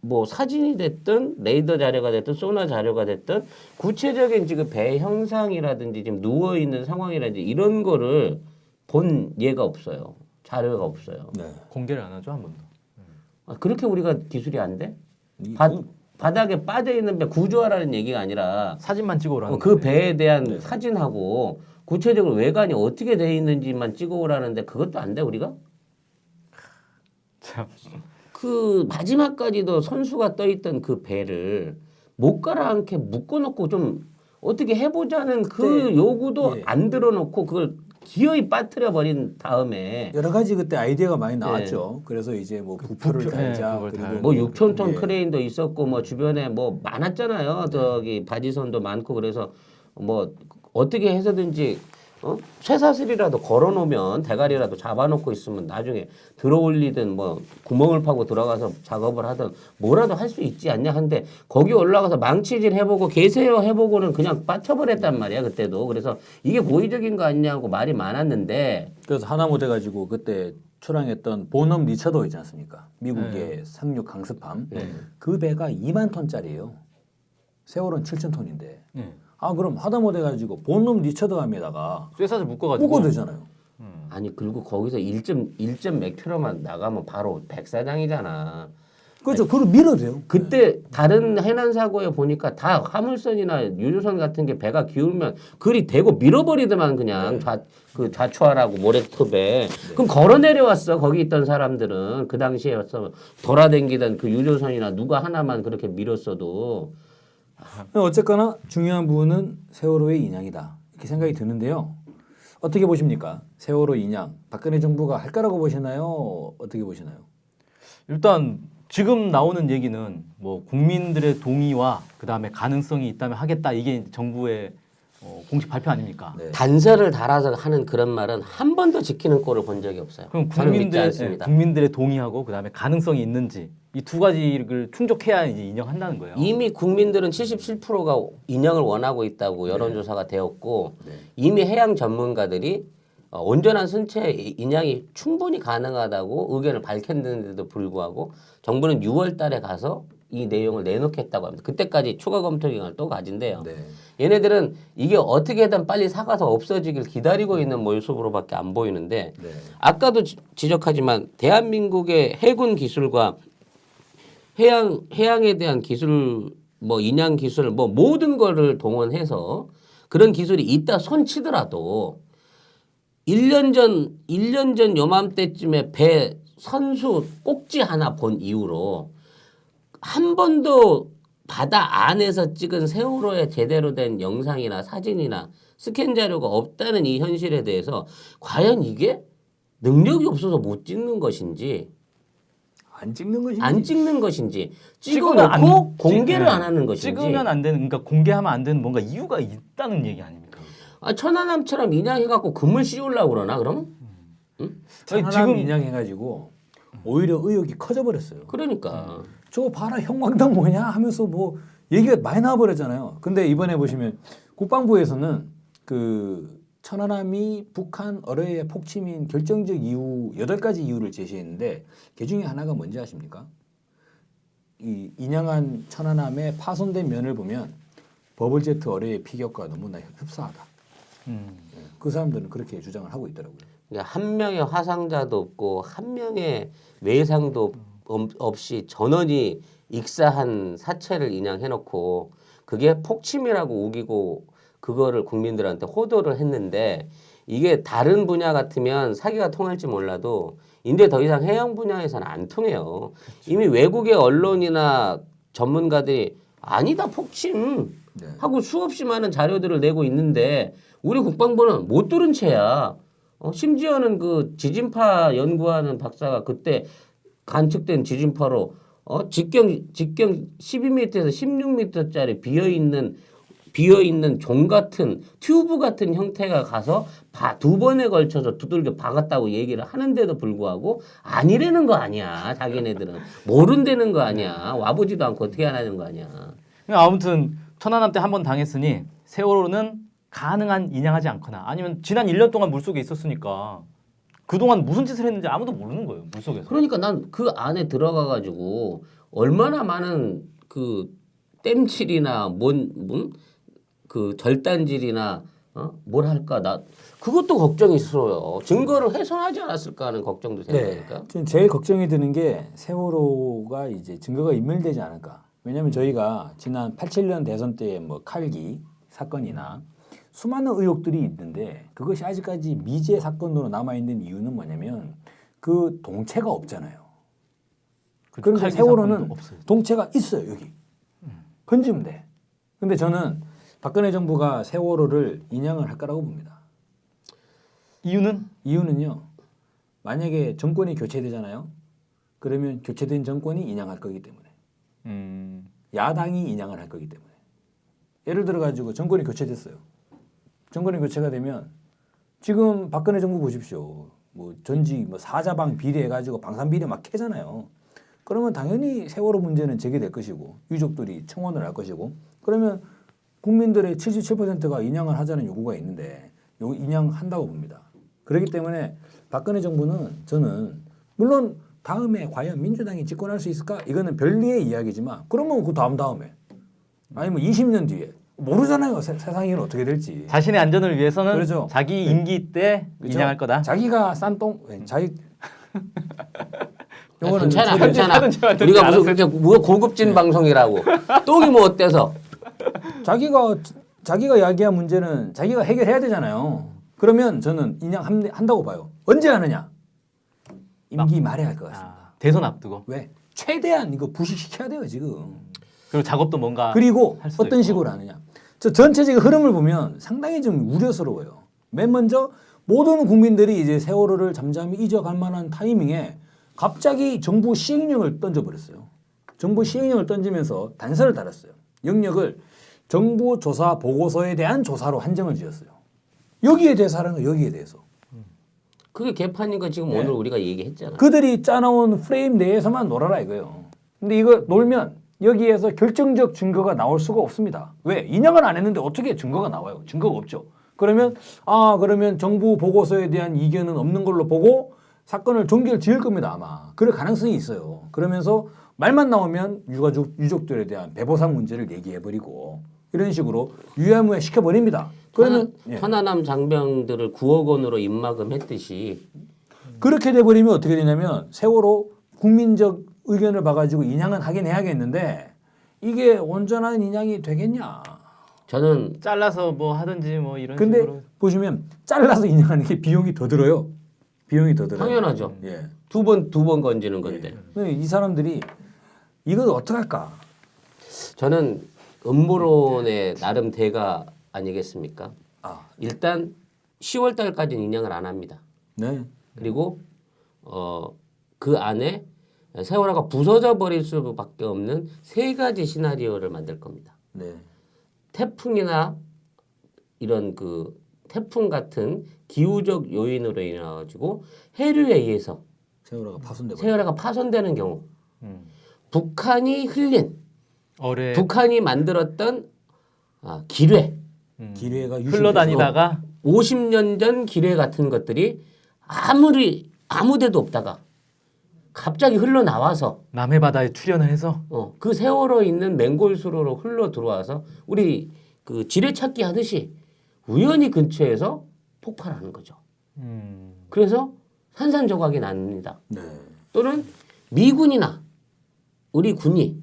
뭐 사진이 됐든 레이더 자료가 됐든 소나 자료가 됐든 구체적인 지금 배 형상이라든지 지금 누워 있는 상황이라든지 이런 거를 본 예가 없어요. 자료가 없어요. 네. 공개를 안 하죠 한 번도. 그렇게 우리가 기술이 안 돼? 이- 바닥에 빠져 있는 배 구조하라는 얘기가 아니라 사진만 찍어오라는 그 거예요. 배에 대한 사진하고 구체적으로 외관이 어떻게 돼 있는지만 찍어오라는데 그것도 안 돼 우리가? 참. 그 마지막까지도 선수가 떠 있던 그 배를 못 가라앉게 묶어놓고 좀 어떻게 해보자는 그 네. 요구도 예. 안 들어놓고 그걸 기어이 빠뜨려 버린 다음에 여러 가지 그때 아이디어가 많이 나왔죠. 그래서 이제 뭐 부표를 부표, 달자 그걸 그리고 달고. 뭐 6,000톤 예. 크레인도 있었고 뭐 주변에 뭐 많았잖아요. 저기 바지선도 많고 그래서 뭐 어떻게 해서든지 쇠사슬이라도 걸어놓으면 대가리라도 잡아놓고 있으면 나중에 들어올리든 뭐 구멍을 파고 들어가서 작업을 하든 뭐라도 할 수 있지 않냐 한데 거기 올라가서 망치질 해보고 개세어 해보고는 그냥 빠쳐버렸단 말이야 그때도. 그래서 이게 고의적인 거 아니냐고 말이 많았는데 그래서 하다못해 가지고 그때 출항했던 보넘 리처더 있지 않습니까? 미국의 상륙 강습함. 그 배가 2만 톤짜리예요. 세월은 7천 톤인데. 네. 아 그럼 하다못해 가지고 보넘 리처더 함에다가 쇠사슬 묶어가지고 묶어도 되잖아요. 아니 그리고 거기서 1점 몇 킬로만 나가면 바로 백사장이잖아. 그렇죠. 그걸 밀어도 돼요. 그때 다른 해난 사고에 보니까 다 화물선이나 유조선 같은 게 배가 기울면 그리 대고 밀어버리더만 그냥 좌추하라고 모래톱에. 그럼 걸어 내려왔어 거기 있던 사람들은. 그 당시에서 돌아댕기던 그 유조선이나 누가 하나만 그렇게 밀었어도. 어쨌거나 중요한 부분은 세월호의 인양이다 이렇게 생각이 드는데요. 어떻게 보십니까? 세월호 인양 박근혜 정부가 할 거라고 보시나요? 어떻게 보시나요? 일단 지금 나오는 얘기는 뭐 국민들의 동의와 그다음에 가능성이 있다면 하겠다 이게 정부의 공식 발표 아닙니까? 네. 단서를 달아서 하는 그런 말은 한 번도 지키는 꼴을 본 적이 없어요. 그럼 저는 믿지 않습니다. 국민들의 동의하고 그다음에 가능성이 있는지 이 두 가지를 충족해야 이제 인정한다는 거예요. 이미 국민들은 77%가 인양을 원하고 있다고 여론조사가 되었고 이미 해양 전문가들이 온전한 선체 인양이 충분히 가능하다고 의견을 밝혔는데도 불구하고 정부는 6월 달에 가서 이 내용을 내놓겠다고 합니다. 그때까지 추가 검토 기간을 또 가진대요. 네. 얘네들은 이게 어떻게든 빨리 사가서 없어지길 기다리고 있는 모습으로밖에 안 보이는데 네. 아까도 지적하지만 대한민국의 해군 기술과 해양에 대한 기술, 뭐 인양 기술, 뭐 모든 거를 동원해서 그런 기술이 있다 손치더라도 1년 전 요맘때쯤에 배 선수 꼭지 하나 본 이후로 한 번도 바다 안에서 찍은 세월호의 제대로 된 영상이나 사진이나 스캔 자료가 없다는 이 현실에 대해서 과연 이게 능력이 없어서 못 찍는 것인지 안 찍는 것이 안 찍는 것인지 찍으면 안 찍어놓고 공개를 찍- 안 하는 것인지 찍으면 안 되는 그러니까 공개하면 안 되는 뭔가 이유가 있다는 얘기 아닙니까? 천안함처럼 인양해갖고 금을 씌우려고 그러나 그러면? 천안함 지금- 인양해가지고 오히려 의혹이 커져버렸어요. 그러니까 저거 봐라 형광등 뭐냐 하면서 뭐 얘기가 많이 나와버렸잖아요. 근데 이번에 보시면 국방부에서는 그 천안함이 북한 어뢰의 폭침인 결정적 이유 8가지 이유를 제시했는데 그 중에 하나가 뭔지 아십니까? 이 인양한 천안함의 파손된 면을 보면 버블제트 어뢰의 피격과 너무나 흡사하다. 그 사람들은 그렇게 주장을 하고 있더라고요. 그러니까 한 명의 화상자도 없고 한 명의 외상도 없이 전원이 익사한 사체를 인양해놓고 그게 폭침이라고 우기고 그거를 국민들한테 호도를 했는데 이게 다른 분야 같으면 사기가 통할지 몰라도 이제 더 이상 해양 분야에서는 안 통해요. 이미 외국의 언론이나 전문가들이 아니다 폭침 네. 하고 수없이 많은 자료들을 내고 있는데 우리 국방부는 못 들은 채야. 심지어는 그 지진파 연구하는 박사가 그때 관측된 지진파로 직경 12m에서 16m짜리 비어 있는 종 같은 튜브 같은 형태가 가서 2번에 걸쳐서 두들겨 박았다고 얘기를 하는데도 불구하고 아니라는 거 아니야. 자기네들은 모른다는 거 아니야. 와보지도 않고 어떻게 하라는 거 아니야. 아무튼 천안함 때 한 번 당했으니 세월호는 가능한 인양하지 않거나 아니면 지난 1년 동안 물속에 있었으니까 그동안 무슨 짓을 했는지 아무도 모르는 거예요. 물속에서. 그러니까 난 그 안에 들어가 가지고 얼마나 많은 그 땜질이나 그 절단질이나 뭘 할까 나 그것도 걱정이 있어요. 증거를 훼손하지 않았을까 하는 걱정도 생기니까. 전 제일 걱정이 드는 게 세월호가 이제 증거가 인멸되지 않을까. 왜냐하면 저희가 지난 87년 대선 때 뭐 칼기 사건이나 수많은 의혹들이 있는데 그것이 아직까지 미제 사건으로 남아 있는 이유는 뭐냐면 그 동체가 없잖아요. 그런데 칼기 세월호는 사건도 없어요. 동체가 있어요 여기. 건지면 돼. 근데 저는 박근혜 정부가 세월호를 인양을 할 거라고 봅니다. 이유는요. 만약에 정권이 교체되잖아요. 그러면 교체된 정권이 인양할 거기 때문에. 야당이 인양을 할 거기 때문에. 예를 들어 가지고 정권이 교체됐어요. 정권이 교체가 되면 지금 박근혜 정부 보십시오. 뭐 전지 뭐 사자방 비리 해가지고 방산 비리 막 캐잖아요. 그러면 당연히 세월호 문제는 제기될 것이고 유족들이 청원을 할 것이고 그러면 국민들의 77%가 인양을 하자는 요구가 있는데 요 인양한다고 봅니다. 그렇기 때문에 박근혜 정부는 저는 물론 다음에 과연 민주당이 집권할 수 있을까? 이거는 별리의 이야기지만 그러면 그 다음에 아니면 20년 뒤에 모르잖아요. 세상이 어떻게 될지. 자신의 안전을 위해서는 그렇죠. 자기 임기 때 그렇죠? 인양할 거다. 자기가 싼 똥, 자기 요거는 괜찮아, 소리- 괜찮아. 하든지 말든지 우리가 무슨 알아서 그렇게 뭐 고급진 방송이라고. 똥이 뭐 어때서? 자기가 이야기한 문제는 자기가 해결해야 되잖아요. 그러면 저는 인양한다고 봐요. 언제 하느냐? 임기 말에 할 것 같습니다. 대선 앞두고 왜? 최대한 이거 부식시켜야 돼요 지금. 그리고 작업도 뭔가 그리고 할 수도 어떤 있고. 식으로 하느냐. 저 전체적인 흐름을 보면 상당히 좀 우려스러워요. 맨 먼저 모든 국민들이 이제 세월호를 잠잠히 잊어갈 만한 타이밍에 갑자기 정부 시행령을 던져버렸어요. 정부 시행령을 던지면서 단서를 달았어요. 영역을 정부 조사 보고서에 대한 조사로 한정을 지었어요. 여기에 대해서 하는 거 여기에 대해서. 그게 개판인 거 지금 네. 오늘 우리가 얘기했잖아. 그들이 짜놓은 프레임 내에서만 놀아라 이거예요. 근데 이거 놀면 여기에서 결정적 증거가 나올 수가 없습니다. 왜? 인양을 안 했는데 어떻게 증거가 나와요? 증거가 없죠. 그러면 그러면 정부 보고서에 대한 이견은 없는 걸로 보고 사건을 종결 지을 겁니다 아마. 그럴 가능성이 있어요. 그러면서 말만 나오면 유족들에 대한 배보상 문제를 얘기해버리고 이런 식으로 유야무야 시켜버립니다. 그러면 천안함 장병들을 9억 원으로 입막음했듯이 그렇게 돼버리면 어떻게 되냐면 세월호 국민적 의견을 봐가지고 인양은 하긴 해야겠는데 이게 온전한 인양이 되겠냐. 저는 잘라서 뭐 하든지 뭐 이런 근데 식으로 보시면 잘라서 인양하는 게 비용이 더 들어요. 비용이 더 들어요. 당연하죠. 예. 두 번 건지는 건데. 근데 이 사람들이 이걸 어떡할까? 저는 음모론의 나름 대가 아니겠습니까? 일단 10월 달까지는 인양을 안 합니다. 네. 그리고 그 안에 세월호가 부서져 버릴 수밖에 없는 세 가지 시나리오를 만들 겁니다. 네. 태풍이나 이런 그 태풍 같은 기후적 요인으로 인해 가지고 해류에 의해서 세월호가 파손되는 경우 북한이 흘린 어뢰 북한이 만들었던 기뢰 기뢰가 흘러다니다가 50년 전 기뢰 같은 것들이 아무 데도 없다가 갑자기 흘러나와서 남해 바다에 출현을 해서 그 세월호 있는 맹골수로로 흘러 들어와서 우리 그 지뢰찾기 하듯이 우연히 근처에서 폭발하는 거죠. 그래서 산산조각이 납니다. 네. 또는 미군이나 우리 군이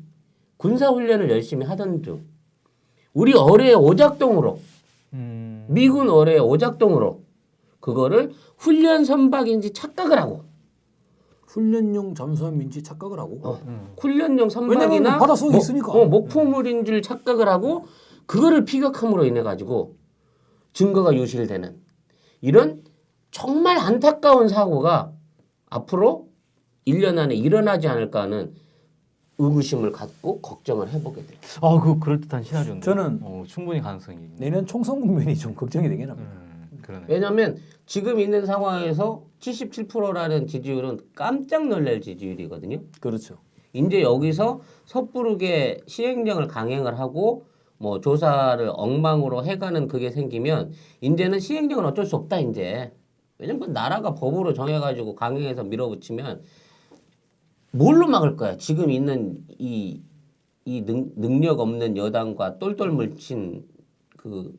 군사훈련을 열심히 하던 중 우리 어뢰의 오작동으로 미군 어뢰의 오작동으로 그거를 훈련 선박인지 착각을 하고 훈련용 잠수함인지 착각을 하고 훈련용 선박이나 왜냐면 바닷속에 있으니까 목포물인 줄 착각을 하고 그거를 피격함으로 인해 가지고 증거가 유실되는 이런 정말 안타까운 사고가 앞으로 1년 안에 일어나지 않을까 하는 의구심을 갖고 걱정을 해보게 돼요. 그 그럴듯한 시나리오인데 저는 충분히 가능성이 있네. 내년 총선 국면이 좀 걱정이 되긴 합니다. 그러네. 왜냐하면 지금 있는 상황에서 77%라는 지지율은 깜짝 놀랄 지지율이거든요. 그렇죠. 이제 여기서 섣부르게 시행령을 강행을 하고 뭐 조사를 엉망으로 해가는 그게 생기면 이제는 시행령은 어쩔 수 없다 이제. 왜냐면 나라가 법으로 정해가지고 강행해서 밀어붙이면 뭘로 막을 거야? 지금 있는 이 능력 없는 여당과 똘똘 뭉친 그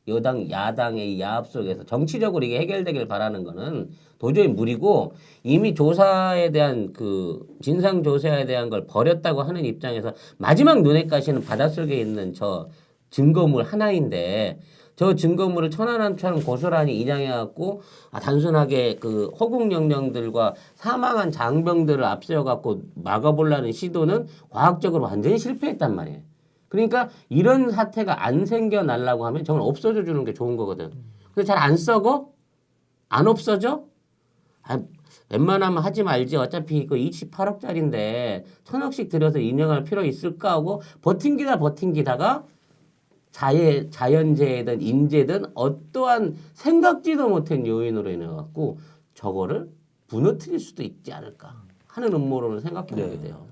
여당 야당의 이 야합 속에서 정치적으로 이게 해결되길 바라는 거는 도저히 무리고 이미 조사에 대한 그 진상 조사에 대한 걸 버렸다고 하는 입장에서 마지막 눈에 가시는 바닷속에 있는 저 증거물 하나인데 저 증거물을 천안함처럼 고스란히 인양해갖고 단순하게 그 허국 명령들과 사망한 장병들을 앞세워갖고 막아보려는 시도는 과학적으로 완전히 실패했단 말이에요. 그러니까 이런 사태가 안 생겨나려고 하면 저건 없어져 주는 게 좋은 거거든. 근데 잘 안 썩어? 안 없어져? 웬만하면 하지 말지. 어차피 이거 28억짜리인데 1,000억씩 들여서 인양할 필요 있을까 하고 버팅기다가 자연재해든 인재든 어떠한 생각지도 못한 요인으로 인해 갖고 저거를 무너뜨릴 수도 있지 않을까 하는 음모론을 생각해 보게 네. 돼요.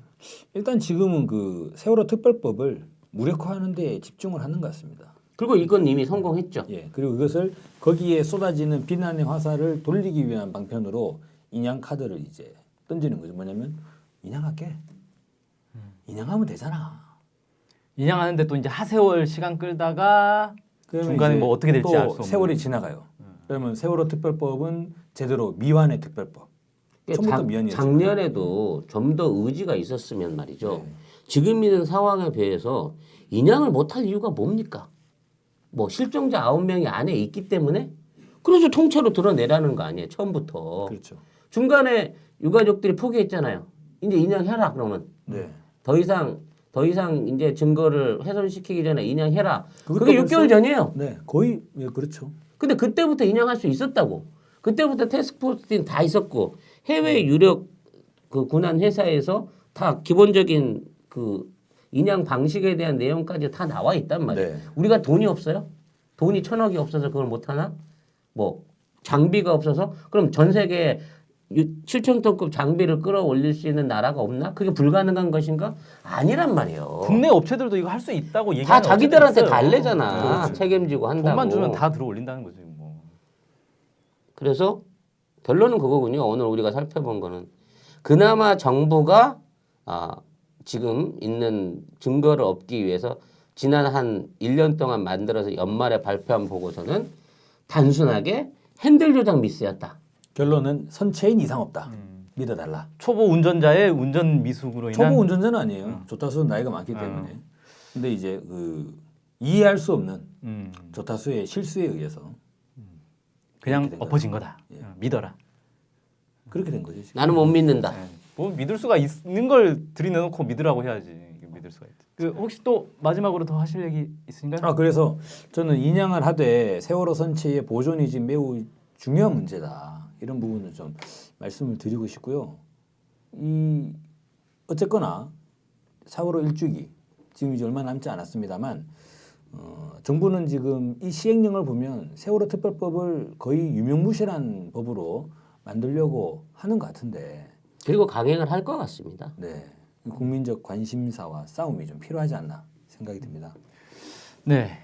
일단 지금은 그 세월호 특별법을 무력화하는 데 집중을 하는 것 같습니다. 그리고 이건 이미 성공했죠. 예, 그리고 이것을 거기에 쏟아지는 비난의 화살을 돌리기 위한 방편으로 인양 카드를 이제 던지는 거죠. 뭐냐면 인양할게. 인양하면 되잖아. 인양하는데 또 이제 하세월 시간 끌다가 그러면 중간에 이제 뭐 어떻게 될지 또 알 수 없는. 세월이 지나가요. 그러면 세월호 특별법은 제대로 미완의 특별법. 처음부터 미완이었죠. 작년에도 좀 더 의지가 있었으면 말이죠. 네. 지금 있는 상황에 비해서 인양을 못할 이유가 뭡니까? 뭐 실종자 9명이 안에 있기 때문에 그래서 통째로 드러내라는 거 아니에요. 처음부터. 그렇죠. 중간에 유가족들이 포기했잖아요. 이제 인양해라 그러면. 네. 더 이상 이제 증거를 훼손시키기 전에 인양해라. 그것도 그게 벌써- 6개월 전이에요. 네, 거의 예, 그렇죠. 근데 그때부터 인양할 수 있었다고. 그때부터 태스크포스팀 다 있었고 해외 유력 그 군한 회사에서 다 기본적인 그 인양 방식에 대한 내용까지 다 나와 있단 말이에요. 네. 우리가 돈이 없어요? 돈이 1,000억이 없어서 그걸 못 하나? 뭐 장비가 없어서 그럼 전 세계 7,000톤급 장비를 끌어올릴 수 있는 나라가 없나? 그게 불가능한 것인가? 아니란 말이에요. 국내 업체들도 이거 할 수 있다고 다 얘기하는 자기들한테 업체도 있어요. 달래잖아. 그렇죠. 책임지고 한다고. 돈만 주면 다 들어 올린다는 거지 뭐. 그래서 결론은 그거군요. 오늘 우리가 살펴본 거는 그나마 정부가 지금 있는 증거를 얻기 위해서 지난 한 1년 동안 만들어서 연말에 발표한 보고서는 단순하게 핸들 조작 미스였다. 결론은 선체인 이상 없다. 믿어달라. 초보 운전자의 운전 미숙으로 인한 초보 운전자는 아니에요. 조타수는 나이가 많기 때문에. 근데 이제 그 이해할 수 없는 조타수의 실수에 의해서 그냥 이렇게 된 엎어진 거다. 예. 믿어라. 그렇게 된 거죠. 지금. 나는 못 믿는다. 뭐 믿을 수가 있는 걸 들이내놓고 믿으라고 해야지. 믿을 수가 있지. 그 혹시 또 마지막으로 더 하실 얘기 있으신가요? 그래서 저는 인양을 하되 세월호 선체의 보존이 지금 매우 중요한 문제다. 이런 부분을 좀 말씀을 드리고 싶고요. 이 어쨌거나 4월호 1주기 지금 이제 얼마 남지 않았습니다만 정부는 지금 이 시행령을 보면 세월호 특별법을 거의 유명무실한 법으로 만들려고 하는 것 같은데 그리고 강행을 할 것 같습니다. 네, 국민적 관심사와 싸움이 좀 필요하지 않나 생각이 듭니다. 네.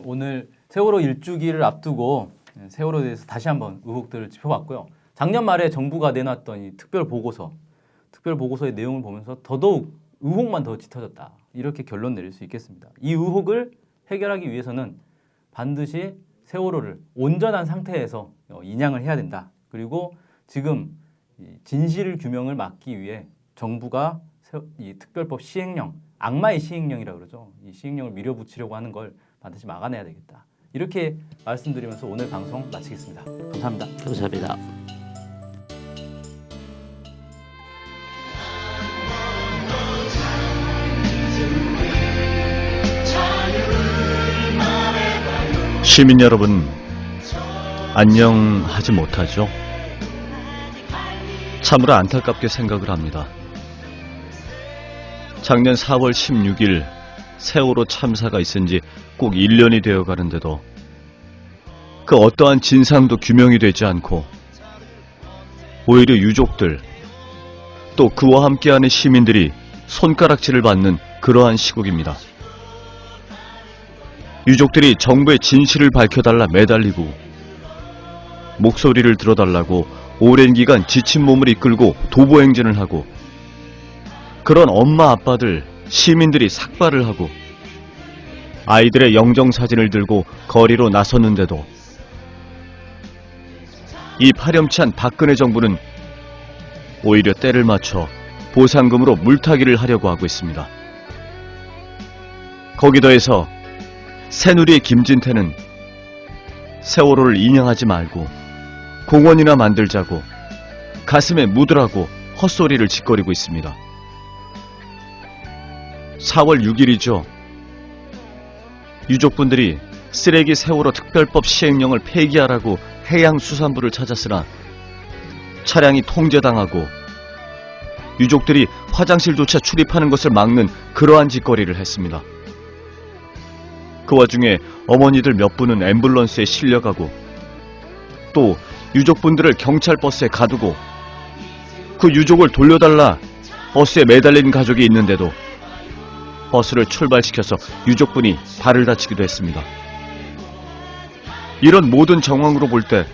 오늘 세월호 1주기를 앞두고 세월호에 대해서 다시 한번 의혹들을 짚어봤고요. 작년 말에 정부가 내놨던 이 특별 보고서의 내용을 보면서 더더욱 의혹만 더 짙어졌다. 이렇게 결론 내릴 수 있겠습니다. 이 의혹을 해결하기 위해서는 반드시 세월호를 온전한 상태에서 인양을 해야 된다. 그리고 지금 이 진실 규명을 막기 위해 정부가 이 특별법 시행령, 악마의 시행령이라고 그러죠. 이 시행령을 밀어붙이려고 하는 걸 반드시 막아내야 되겠다. 이렇게 말씀드리면서 오늘 방송 마치겠습니다. 감사합니다. 감사합니다. 시민 여러분, 안녕하지 못하죠? 참으로 안타깝게 생각을 합니다. 작년 4월 16일 세월호 참사가 있은 지 꼭 1년이 되어 가는데도 그 어떠한 진상도 규명이 되지 않고 오히려 유족들 또 그와 함께하는 시민들이 손가락질을 받는 그러한 시국입니다. 유족들이 정부의 진실을 밝혀달라 매달리고 목소리를 들어달라고 오랜 기간 지친 몸을 이끌고 도보행진을 하고 그런 엄마 아빠들 시민들이 삭발을 하고 아이들의 영정사진을 들고 거리로 나섰는데도 이 파렴치한 박근혜 정부는 오히려 때를 맞춰 보상금으로 물타기를 하려고 하고 있습니다. 거기 더해서 새누리의 김진태는 세월호를 인양하지 말고 공원이나 만들자고 가슴에 묻으라고 헛소리를 짓거리고 있습니다. 4월 6일이죠. 유족분들이 쓰레기 세월호 특별법 시행령을 폐기하라고 해양수산부를 찾았으나 차량이 통제당하고 유족들이 화장실조차 출입하는 것을 막는 그러한 짓거리를 했습니다. 그 와중에 어머니들 몇 분은 앰뷸런스에 실려가고 또 유족분들을 경찰 버스에 가두고 그 유족을 돌려달라 버스에 매달린 가족이 있는데도 버스를 출발시켜서 유족분이 발을 다치기도 했습니다. 이런 모든 정황으로 볼 때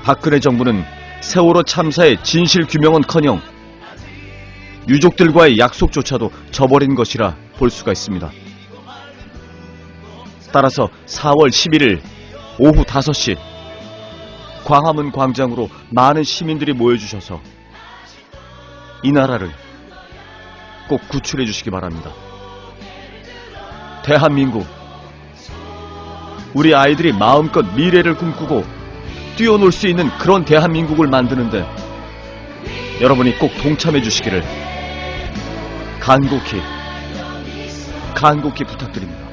박근혜 정부는 세월호 참사의 진실 규명은커녕 유족들과의 약속조차도 저버린 것이라 볼 수가 있습니다. 따라서 4월 11일 오후 5시 광화문 광장으로 많은 시민들이 모여주셔서 이 나라를 꼭 구출해 주시기 바랍니다. 대한민국, 우리 아이들이 마음껏 미래를 꿈꾸고 뛰어놀 수 있는 그런 대한민국을 만드는데 여러분이 꼭 동참해 주시기를 간곡히 부탁드립니다.